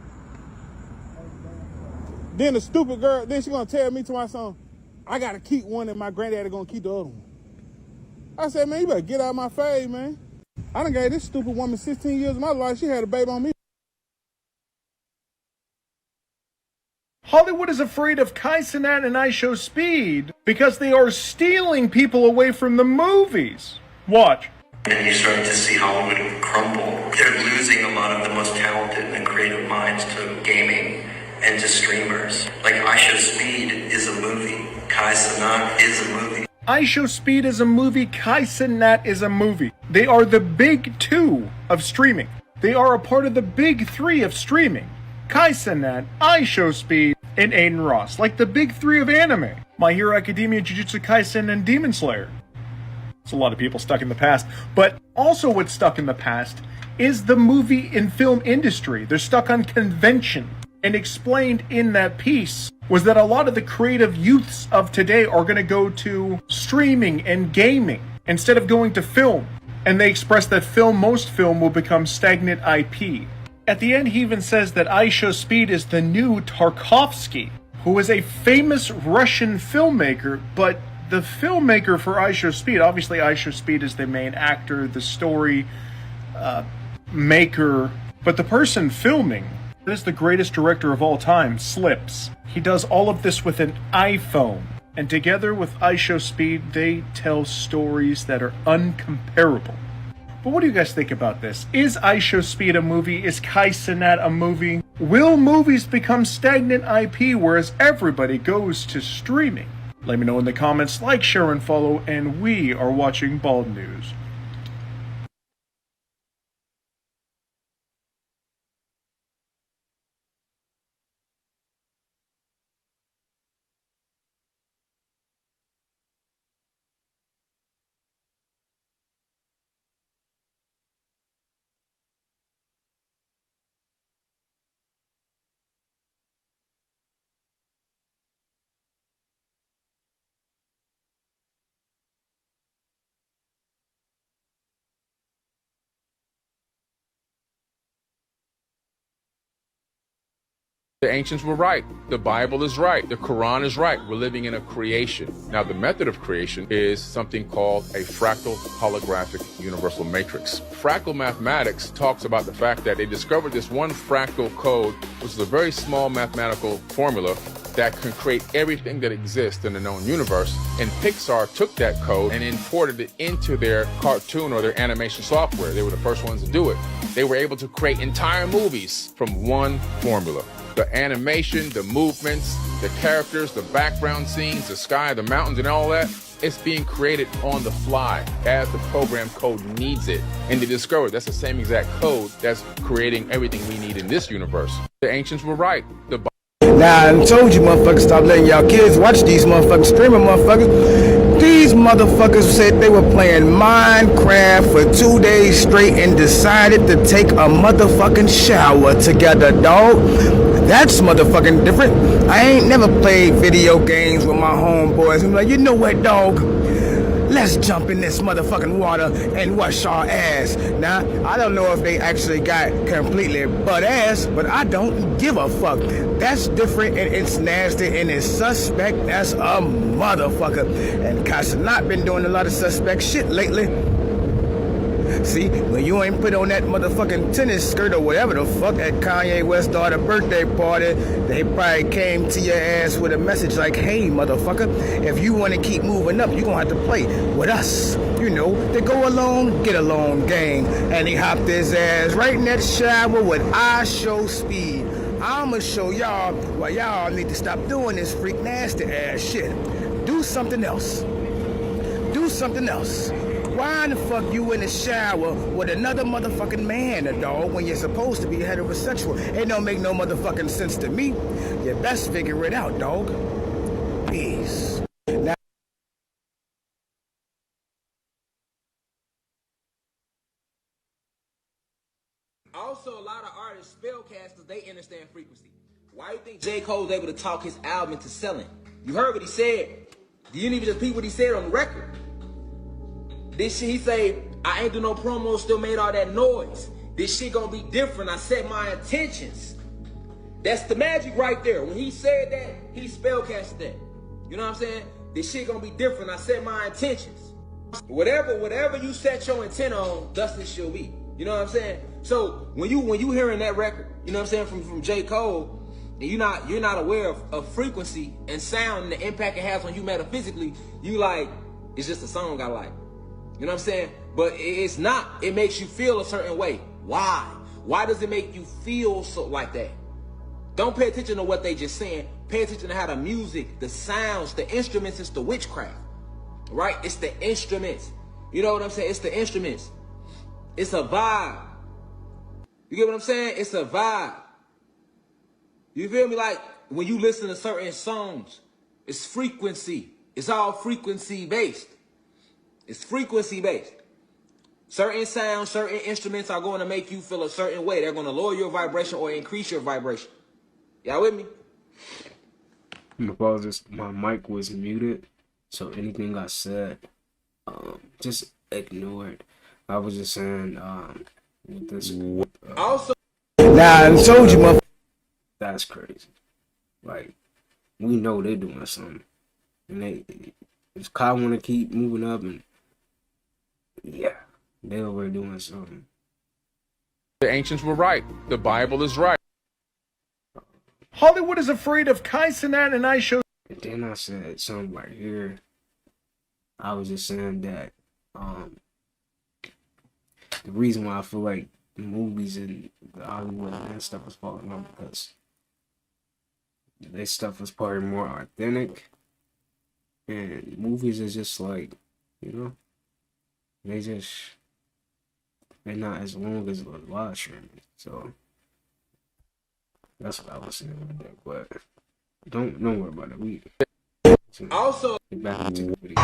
Then the stupid girl, then she gonna tell me to my son, I gotta keep one and my granddaddy gonna keep the other one. I said, man, you better get out of my face, man. I done gave this stupid woman 16 years of my life. She had a baby on me. Hollywood is afraid of Kai Cenat and IShowSpeed because they are stealing people away from the movies. Watch. And you start to see Hollywood crumble. They're losing a lot of the most talented and creative minds to gaming and to streamers. Like IShowSpeed is a movie. Kai Cenat is a movie. IShowSpeed is a movie. Kai Cenat is a movie. They are the big two of streaming. They are a part of the big three of streaming. Kai Cenat, IShowSpeed, and Aiden Ross, like the big three of anime. My Hero Academia, Jujutsu Kaisen, and Demon Slayer. It's a lot of people stuck in the past, but also what's stuck in the past is the movie and film industry. They're stuck on convention. And explained in that piece was that a lot of the creative youths of today are going to go to streaming and gaming instead of going to film. And they expressed that most film will become stagnant IP. At the end, he even says that IShowSpeed is the new Tarkovsky, who is a famous Russian filmmaker, but the filmmaker for IShowSpeed, obviously IShowSpeed is the main actor, the story maker, but the person filming, that is the greatest director of all time, slips. He does all of this with an iPhone, and together with IShowSpeed, they tell stories that are uncomparable. But what do you guys think about this? Is IShowSpeed a movie? Is Kai Cenat a movie? Will movies become stagnant IP whereas everybody goes to streaming? Let me know in the comments, like, share, and follow, and we are watching Bald News. The ancients were right. The Bible is right. The Quran is right. We're living in a creation. Now, the method of creation is something called a fractal holographic universal matrix. Fractal mathematics talks about the fact that they discovered this one fractal code, which is a very small mathematical formula that can create everything that exists in the known universe. And Pixar took that code and imported it into their cartoon or their animation software. They were the first ones to do it. They were able to create entire movies from one formula. The animation, the movements, the characters, the background scenes, the sky, the mountains, and all that, it's being created on the fly as the program code needs it. And they discovered that's the same exact code that's creating everything we need in this universe. The ancients were right. Now, I told you motherfuckers stop letting y'all kids watch these motherfucking streaming motherfuckers. These motherfuckers said they were playing Minecraft for 2 days straight and decided to take a motherfucking shower together, dog. That's motherfucking different. I ain't never played video games with my homeboys. I'm like, you know what, dog? Let's jump in this motherfucking water and wash our ass. Now, I don't know if they actually got completely butt ass, but I don't give a fuck. That's different and it's nasty and it's suspect as a motherfucker. And Kai Cenat been doing a lot of suspect shit lately. See, when you ain't put on that motherfucking tennis skirt or whatever the fuck at Kanye West's daughter's birthday party, they probably came to your ass with a message like, hey, motherfucker, if you want to keep moving up, you're going to have to play with us. You know, the go along, get along gang. And he hopped his ass right in that shower with IShowSpeed. I'ma show y'all why y'all need to stop doing this freak nasty ass shit. Do something else. Do something else. Why the fuck you in the shower with another motherfucking man, a dog, when you're supposed to be heterosexual? It don't make no motherfucking sense to me. You best figure it out, dog. Peace. Now also, a lot of artists spellcast because they understand frequency. Why do you think J. Cole's able to talk his album into selling? You heard what he said. You didn't even just repeat what he said on the record. This shit, he say, I ain't do no promo, still made all that noise. This shit gonna be different. I set my intentions. That's the magic right there. When he said that, he spellcasted that. You know what I'm saying? This shit gonna be different. I set my intentions. Whatever you set your intent on, thus it shall be. You know what I'm saying? So when you hearing that record, you know what I'm saying, from J. Cole, and you're not aware of frequency and sound and the impact it has on you metaphysically, you like, it's just a song I like. You know what I'm saying? But it's not. It makes you feel a certain way. Why? Why does it make you feel so like that? Don't pay attention to what they just saying. Pay attention to how the music, the sounds, the instruments, it's the witchcraft. Right? It's the instruments. You know what I'm saying? It's the instruments. It's a vibe. You get what I'm saying? It's a vibe. You feel me? Like when you listen to certain songs, it's frequency. It's all frequency based. It's frequency based. Certain sounds, certain instruments are going to make you feel a certain way. They're going to lower your vibration or increase your vibration. Y'all with me? My mic was muted, so anything I said, just ignore it. I was just saying, with this. Also, Nah, I told you, motherfucker. That's crazy. Like, we know they're doing something, and if Kyle want to keep moving up, and yeah, they over doing something. The ancients were right. The Bible is right. Hollywood is afraid of Kai Cenat and I show. And then I said something right here. I was just saying that the reason why I feel like the movies and the Hollywood and that stuff was falling off because their stuff was probably more authentic, and movies are just like, you know, they're not as long as live streaming. So that's what I was saying with that. But don't worry about it. Also, get back into the video.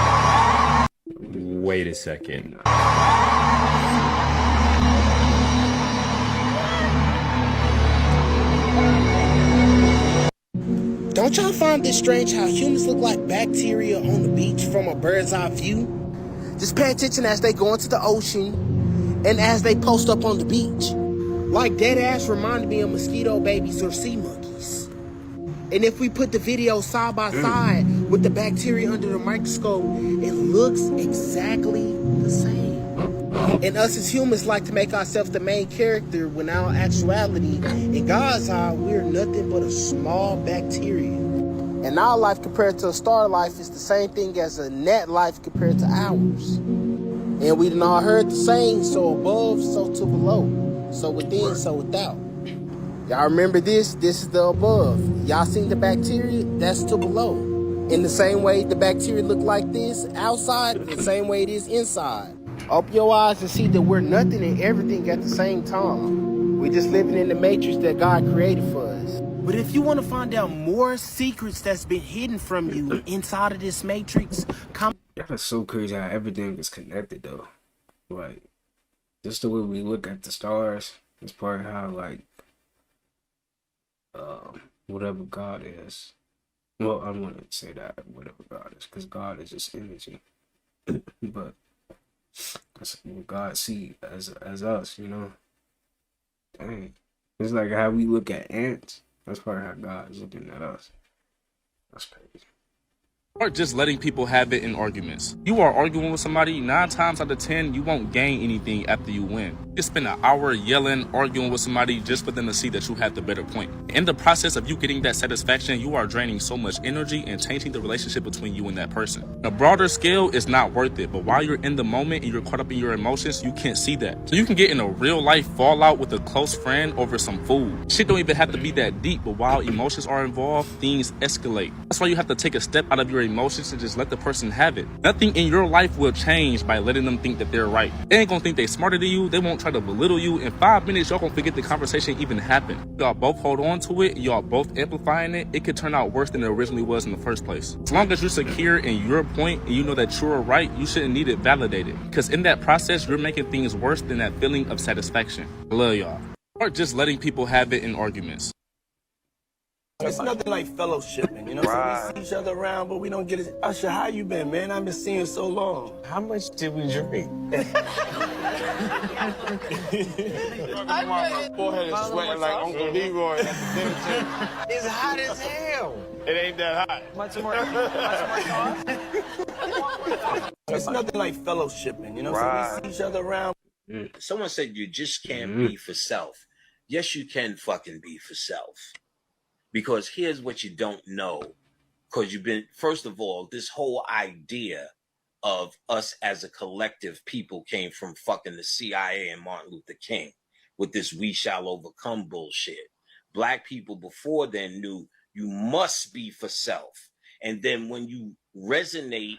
Wait a second. Don't y'all find this strange how humans look like bacteria on the beach from a bird's eye view? Just pay attention as they go into the ocean and as they post up on the beach. Like dead ass reminded me of mosquito babies or sea monkeys. And if we put the video side by side with the bacteria under the microscope, it looks exactly the same. And us as humans like to make ourselves the main character when our actuality, in God's eye, we're nothing but a small bacteria. And our life compared to a star life is the same thing as a net life compared to ours. And we done all heard the saying, so above, so to below. So within, so without. Y'all remember this? This is the above. Y'all seen the bacteria? That's to below. In the same way the bacteria look like this outside, the same way it is inside. Open your eyes and see that we're nothing and everything at the same time. We're just living in the matrix that God created for us. But if you want to find out more secrets that's been hidden from you inside of this matrix, come. That's so crazy how everything is connected though. Like, just the way we look at the stars is part of how, like, whatever God is. Well, I wouldn't say that, whatever God is, because God is just energy. But that's what God see as us, you know. Dang. It's like how we look at ants. That's part of how God is looking at us. That's crazy. Or just letting people have it in arguments. You are arguing with somebody, 9 times out of 10, you won't gain anything after you win. You spend an hour yelling, arguing with somebody just for them to see that you have the better point. In the process of you getting that satisfaction, you are draining so much energy and changing the relationship between you and that person. A broader scale is not worth it, but while you're in the moment and you're caught up in your emotions, you can't see that. So you can get in a real life fallout with a close friend over some food. Shit don't even have to be that deep, but while emotions are involved, things escalate. That's why you have to take a step out of your emotions and just let the person have it. Nothing in your life will change by letting them think that they're right. They ain't gonna think they smarter than you. They won't try to belittle you. In 5 minutes, y'all gonna forget the conversation even happened. Y'all both hold on to it, y'all both amplifying it, it could turn out worse than it originally was in the first place. As long as you're secure in your point and you know that you're right, you shouldn't need it validated. Because in that process, you're making things worse than that feeling of satisfaction. I love y'all. Or just letting people have it in arguments. It's nothing like fellowshipping, you know? Right. So we see each other around, but we don't get it. Usher, how you been, man? I've been seeing you so long. How much did we drink? My forehead is sweating like Uncle Leroy at the dinner table. It's hot as hell. It ain't that hot. Much more It's nothing like fellowshipping, you know? Right. So we see each other around. Someone said you just can't be for self. Yes, you can fucking be for self. Because here's what you don't know. Because you've been, first of all, this whole idea of us as a collective people came from fucking the CIA and Martin Luther King with this "we shall overcome" bullshit. Black people before then knew you must be for self. And then when you resonate,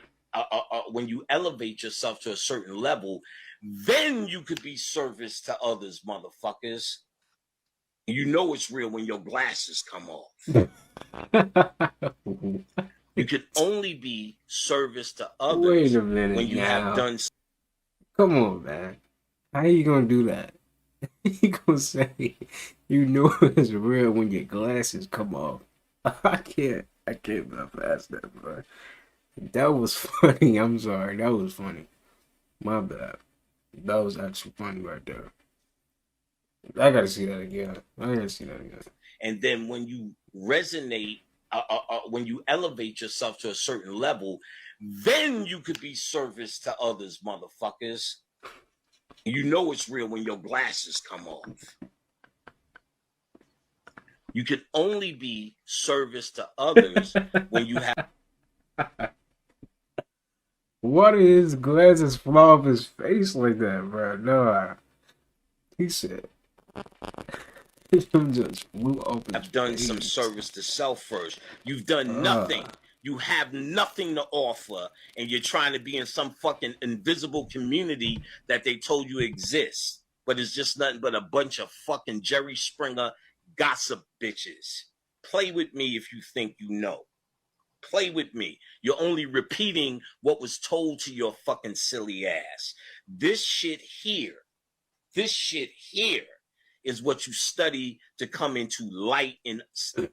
when you elevate yourself to a certain level, then you could be service to others, motherfuckers. You know it's real when your glasses come off. You can only be service to others Wait a minute when you now. have done. Come on, man. How you gonna do that? You gonna say you know it's real when your glasses come off? I can't bypass that, bro. That was funny. I'm sorry. That was funny. My bad. That was actually funny right there. I gotta see that again. And then when you resonate, when you elevate yourself to a certain level, then you could be service to others, motherfuckers. You know it's real when your glasses come off. You can only be service to others when you have. Why did his glasses fly off his face like that, bro? No, he said. Just flew off his I've done face. some service to self first. You've done nothing. You have nothing to offer, and you're trying to be in some fucking invisible community that they told you exists, but it's just nothing but a bunch of fucking Jerry Springer gossip bitches. Play with me if you think you know. Play with me. You're only repeating what was told to your fucking silly ass. This shit here is what you study to come into light and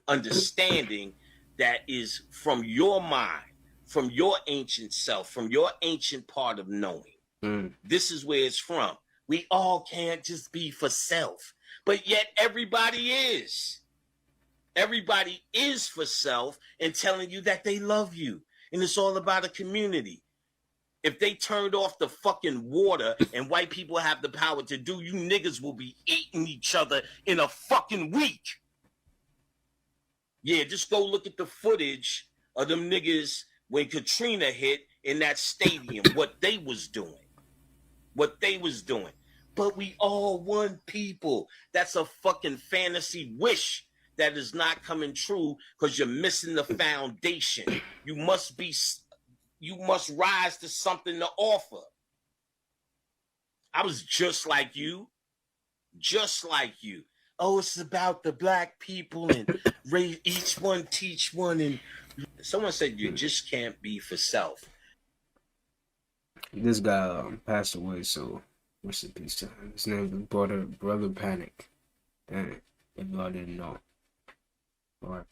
understanding that is from your mind, from your ancient self, from your ancient part of knowing. This is where it's from. We all can't just be for self, but yet everybody is. Everybody is for self and telling you that they love you. And it's all about a community. If they turned off the fucking water and white people have the power to do, you niggas will be eating each other in a fucking week. Yeah, just go look at the footage of them niggas when Katrina hit in that stadium, what they was doing. But we all one people. That's a fucking fantasy wish that is not coming true because you're missing the foundation. You must rise to something to offer. I was just like you. Oh, it's about the black people and raise each one, teach one. And someone said you just can't be for self. This guy passed away, so rest in peace to him. His name was Brother Panic. Dang, if y'all didn't know. Alright,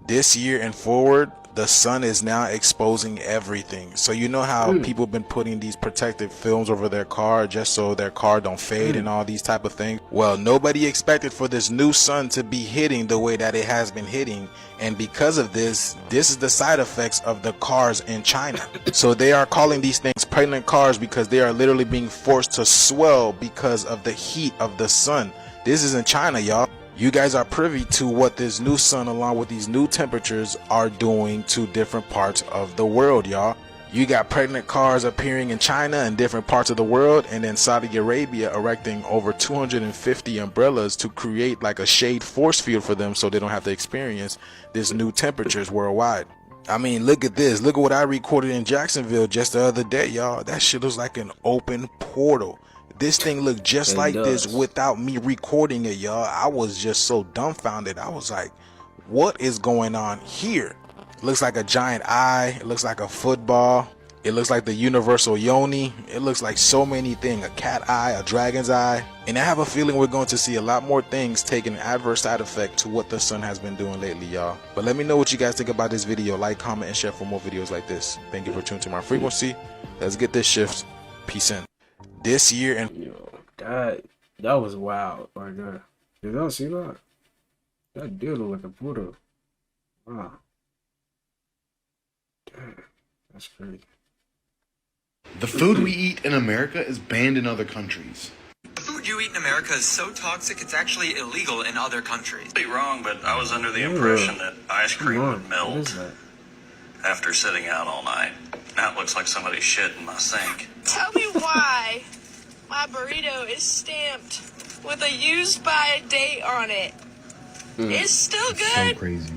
this year and forward, the sun is now exposing everything. So you know how people have been putting these protective films over their car just so their car don't fade and all these type of things? Well, nobody expected for this new sun to be hitting the way that it has been hitting. And because of this is the side effects of the cars in China. So they are calling these things pregnant cars because they are literally being forced to swell because of the heat of the sun. This is in China, y'all. You guys are privy to what this new sun along with these new temperatures are doing to different parts of the world, y'all. You got pregnant cars appearing in China and different parts of the world, and then Saudi Arabia erecting over 250 umbrellas to create like a shade force field for them so they don't have to experience this new temperatures worldwide. I mean, look at this. Look at what I recorded in Jacksonville just the other day, y'all. That shit looks like an open portal. This thing looked just like this without me recording it, y'all. I was just so dumbfounded. I was like, what is going on here? It looks like a giant eye. It looks like a football. It looks like the universal yoni. It looks like so many things. A cat eye, a dragon's eye. And I have a feeling we're going to see a lot more things taking an adverse side effect to what the sun has been doing lately, y'all. But let me know what you guys think about this video. Like, comment, and share for more videos like this. Thank you for tuning to my frequency. Let's get this shift. Peace in. This year and that was wild right there. Did y'all see that? That did look like a Buddha. Wow. Damn, that's crazy. The food we eat in America is banned in other countries. The food you eat in America is so toxic it's actually illegal in other countries. You're wrong, but I was under the impression that ice cream would melt after sitting out all night. Now it looks like somebody shit in my sink. Tell me why my burrito is stamped with a used by date on it. It's still good. So crazy.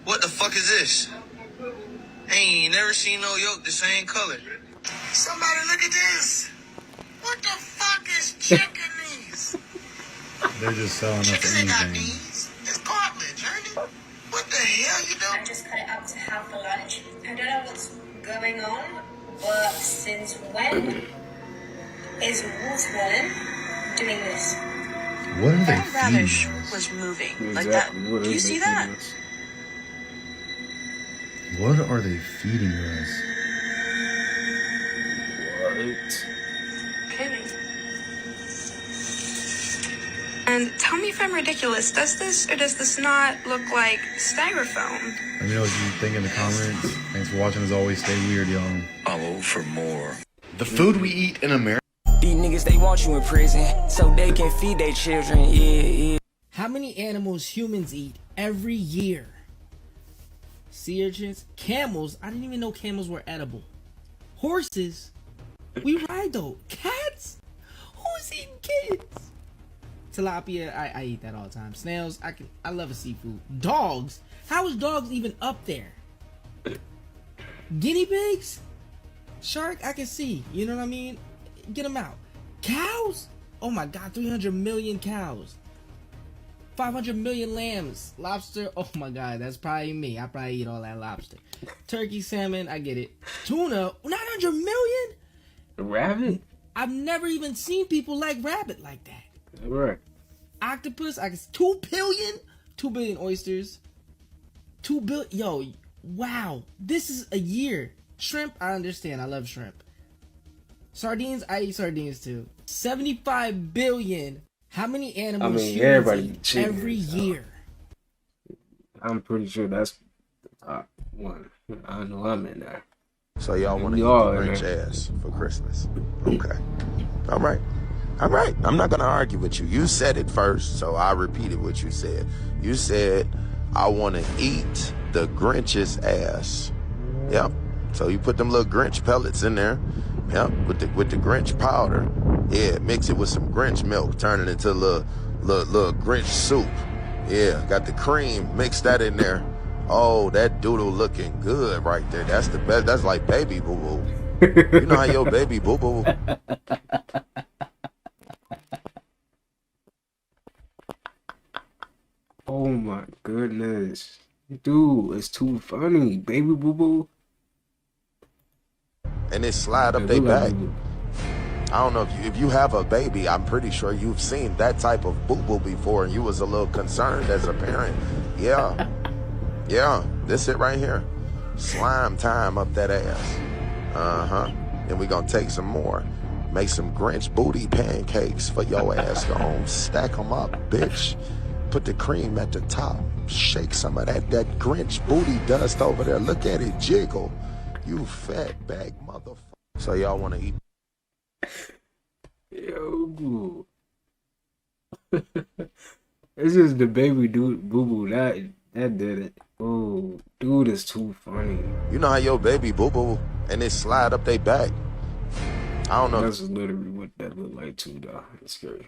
What the fuck is this? Hey, ain't never seen no yolk the same color. Somebody look at this. What the fuck is chicken knees? They're just selling us anything. It's cartilage, ain't it? What the hell you doing? I just cut it up to have for lunch. I don't know what's going on, but since when is watermelon doing this? What are they That radish feeding us? was moving Exactly. like that. What Do are you they see that? feeding us? What are they feeding us? What? Kidding. And tell me if I'm ridiculous. Does this or does this not look like styrofoam? Let me know what you think in the comments. Thanks for watching. As always, stay weird, y'all. I'll for more. The food we eat in America. These niggas, they want you in prison so they can feed their children. Yeah. How many animals humans eat every year? Sea urchins, camels. I didn't even know camels were edible. Horses. We ride though. Cats. Who's eating kids? Tilapia. I eat that all the time. Snails. I love a seafood. Dogs. How is dogs even up there? Guinea pigs. Shark. I can see. You know what I mean? Get them out. Cows. Oh my God. 300 million cows. 500 million lambs. Lobster. Oh my God, that's probably me. I probably eat all that lobster. Turkey, salmon, I get it. Tuna, 900 million? Rabbit? I've never even seen people like rabbit like that. Right. Octopus, 2 billion? 2 billion oysters. 2 billion. Yo, wow. This is a year. Shrimp, I understand. I love shrimp. Sardines, I eat sardines too. 75 billion. How many animals humans eat every year? I'm pretty sure that's the top one. I know I'm in there. So y'all want to eat the Grinch ass for Christmas? Okay. All right. All right. I'm not going to argue with you. You said it first, so I repeated what you said. You said, I want to eat the Grinch's ass. Yep. So you put them little Grinch pellets in there. Yep. With the Grinch powder. Yeah, mix it with some Grinch milk, turn it into a little Grinch soup. Yeah, got the cream, mix that in there. Oh, that doodle looking good right there. That's the best. That's like baby boo-boo. You know how your baby boo-boo. Oh my goodness. Dude, it's too funny. Baby boo-boo. And it slide up their back. I don't know if you have a baby, I'm pretty sure you've seen that type of boo-boo before and you was a little concerned as a parent. Yeah. Yeah, this it right here. Slime time up that ass. Uh-huh. Then we gonna take some more. Make some Grinch booty pancakes for your ass. Go home, stack them up, bitch. Put the cream at the top. Shake some of that Grinch booty dust over there. Look at it jiggle. You fat bag motherfucker. So y'all wanna eat? Yo, it's just the baby dude boo boo that did it. Oh, dude, is too funny. You know how your baby boo boo and it slide up their back. I don't know. That's literally what that looked like too, though. It's scary.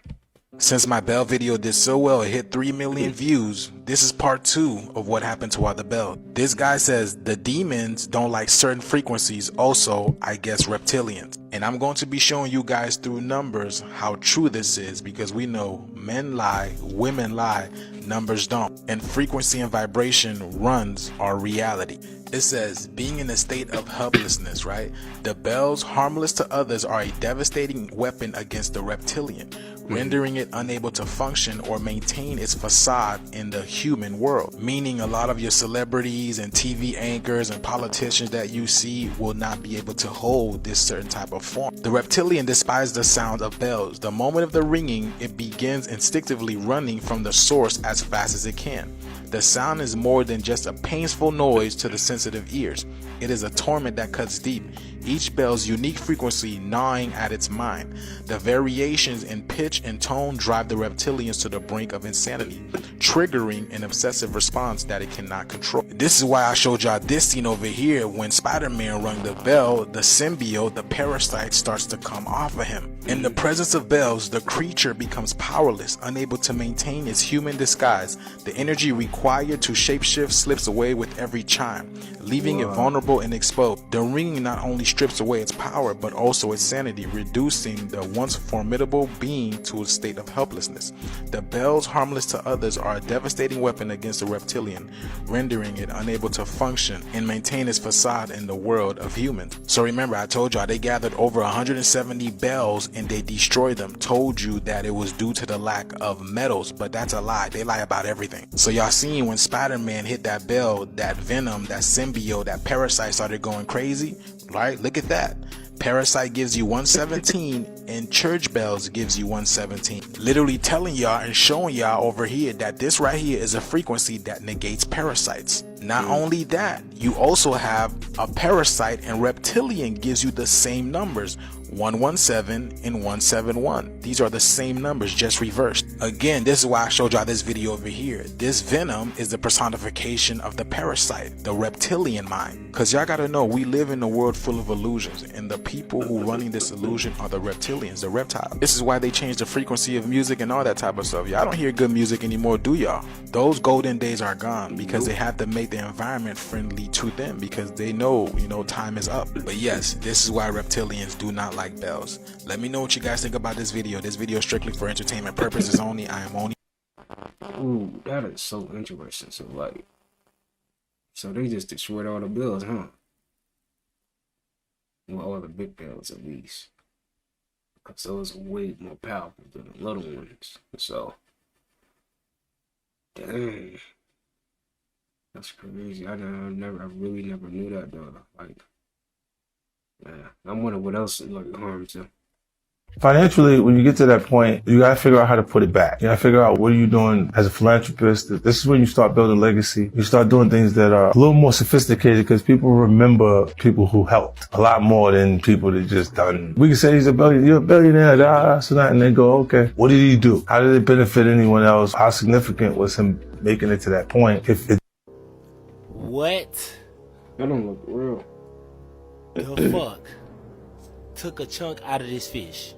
Since my Bell video did so well, it hit 3 million views. This is part 2 of what happened to the Bell. This guy says the demons don't like certain frequencies, also, I guess, reptilians. And I'm going to be showing you guys through numbers how true this is, because we know men lie, women lie, numbers don't. And frequency and vibration runs our reality. It says, being in a state of helplessness, right? The bells, harmless to others, are a devastating weapon against the reptilian, rendering it unable to function or maintain its facade in the human world. Meaning a lot of your celebrities and TV anchors and politicians that you see will not be able to hold this certain type of form. The reptilian despises the sound of bells. The moment of the ringing, it begins instinctively running from the source as fast as it can. The sound is more than just a painful noise to the sensitive ears. It is a torment that cuts deep, each bell's unique frequency gnawing at its mind. The variations in pitch and tone drive the reptilians to the brink of insanity, triggering an obsessive response that it cannot control. This is why I showed y'all this scene over here. When Spider-Man rung the bell, the symbiote, the parasite, starts to come off of him. In the presence of bells, the creature becomes powerless, unable to maintain its human disguise. The energy required required to shapeshift slips away with every chime, leaving it vulnerable and exposed. The ringing not only strips away its power, but also its sanity, reducing the once formidable being to a state of helplessness. The bells, harmless to others, are a devastating weapon against the reptilian, rendering it unable to function and maintain its facade in the world of humans. So remember, I told y'all they gathered over 170 bells and they destroyed them. Told you that it was due to the lack of metals, but that's a lie. They lie about everything. So y'all seen when Spider-Man hit that bell, that venom, that symbiote, that parasite started going crazy, right? Look at that. Parasite gives you 117 and church bells gives you 117. Literally telling y'all and showing y'all over here that this right here is a frequency that negates parasites. Not only that, you also have a parasite and reptilian gives you the same numbers, 117 and 171. These are the same numbers, just reversed. Again, this is why I showed y'all this video over here. This venom is the personification of the parasite, the reptilian mind. Cause y'all gotta know, we live in a world full of illusions, and the people who running this illusion are the reptilians, the reptiles. This is why they changed the frequency of music and all that type of stuff. Y'all don't hear good music anymore, do y'all? Those golden days are gone because they have to make the environment friendly to them because they know, time is up. But yes, this is why reptilians do not like bells. Let me know what you guys think about this video. This video is strictly for entertainment purposes only. I am only. Ooh, that is so interesting. So they just destroyed all the bells, huh? Well, all the big bells at least. Because those are way more powerful than the little ones. So, dang. That's crazy. I really never knew that though. Man, I wonder what else harms them. Financially, when you get to that point, you gotta figure out how to put it back. You gotta figure out what are you doing as a philanthropist. This is when you start building legacy. You start doing things that are a little more sophisticated because people remember people who helped a lot more than people that just done. We can say you're a billionaire, so that, and they go, okay, what did he do? How did it benefit anyone else? How significant was him making it to that point? What? That don't look real. The fuck took a chunk out of this fish?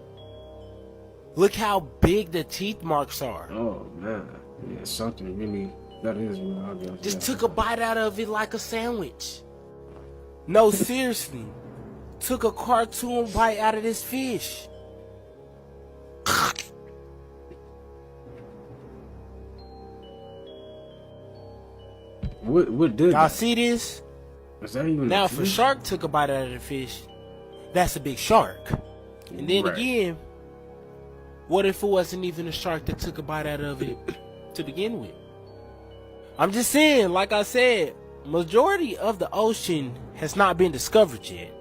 Look how big the teeth marks are. Oh man, yeah, something really that is real. I guess. Just took a bite out of it like a sandwich. No, seriously, took a cartoon bite out of this fish. What did y'all see this? Is that even now? If a shark took a bite out of the fish, that's a big shark. And then again, what if it wasn't even a shark that took a bite out of it to begin with? I'm just saying, like I said, majority of the ocean has not been discovered yet.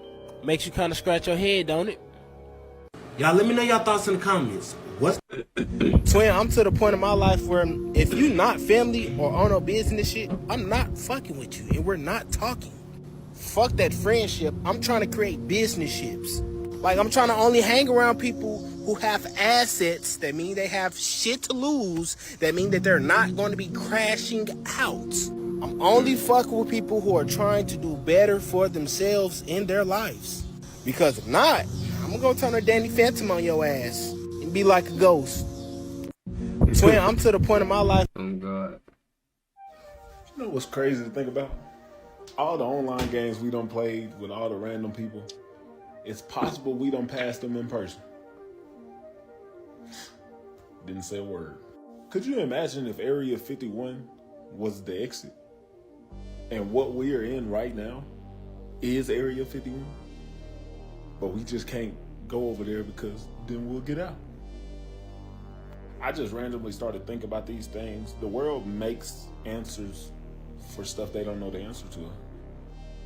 Makes you kind of scratch your head, don't it? Y'all let me know y'all thoughts in the comments. What's Twin, I'm to the point in my life where if you not family or on no business shit, I'm not fucking with you and we're not talking. Fuck that friendship. I'm trying to create business ships. Like, I'm trying to only hang around people who have assets. That mean they have shit to lose. That mean that they're not going to be crashing out. I'm only fucking with people who are trying to do better for themselves in their lives. Because if not, I'm gonna go turn a Danny Phantom on your ass and be like a ghost. Twin, I'm to the point in my life. Oh God. You know what's crazy to think about? All the online games we done played with all the random people, it's possible we done passed them in person. Didn't say a word. Could you imagine if Area 51 was the exit? And what we are in right now is Area 51? But we just can't go over there because then we'll get out. I just randomly started thinking about these things. The world makes answers for stuff they don't know the answer to.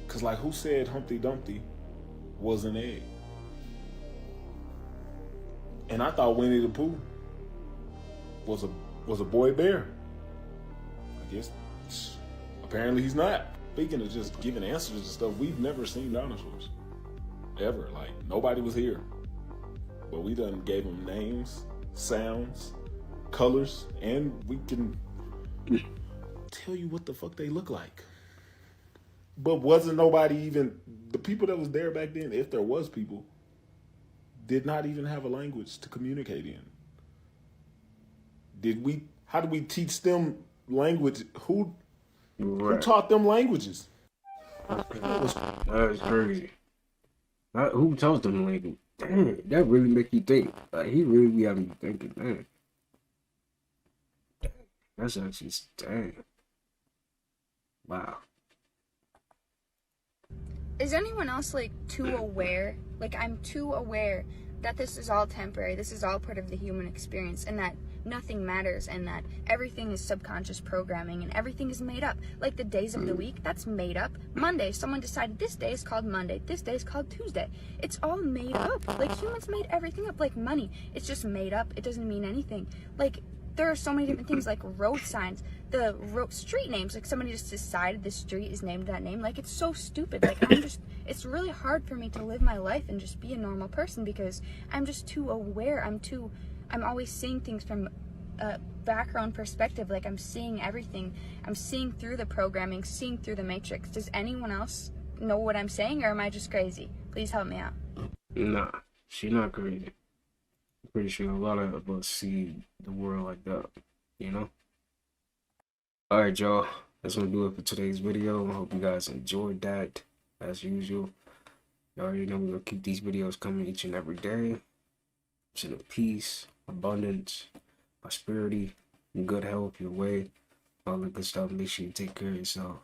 Cause like, who said Humpty Dumpty was an egg? And I thought Winnie the Pooh was a boy bear. I guess apparently he's not. Speaking of just giving answers to stuff, we've never seen dinosaurs. Ever. Like, nobody was here. But we done gave them names, sounds, colors, and we can tell you what the fuck they look like. But wasn't nobody even, the people that was there back then, if there was people, did not even have a language to communicate in. How did we teach them language. Who Right. taught them languages? That's crazy. Who taught them language? Damn, that really make you think. Like, he really be having you thinking, man. That's actually, dang. Wow. Is anyone else like too aware? Like, I'm too aware that this is all temporary, this is all part of the human experience, and that nothing matters, and that everything is subconscious programming, and everything is made up. Like the days of the week, that's made up. Monday, someone decided this day is called Monday, this day is called Tuesday. It's all made up. Like, humans made everything up. Like money, it's just made up. It doesn't mean anything. Like, there are so many different things, like road signs, the street names. Like, somebody just decided this street is named that name. Like, it's so stupid. Like, it's really hard for me to live my life and just be a normal person because I'm just too aware. I'm always seeing things from a background perspective. Like, I'm seeing everything. I'm seeing through the programming, seeing through the matrix. Does anyone else know what I'm saying, or am I just crazy? Please help me out. Nah, she not crazy. I'm pretty sure a lot of us see the world like that, you know? Alright, y'all. That's gonna do it for today's video. I hope you guys enjoyed that. As usual, you already know we're gonna keep these videos coming each and every day. So peace, abundance, prosperity, and good health your way. All the good stuff. Make sure you take care of yourself.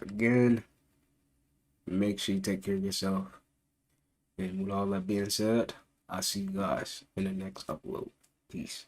Again, make sure you take care of yourself. And with all that being said, I'll see you guys in the next upload. Peace.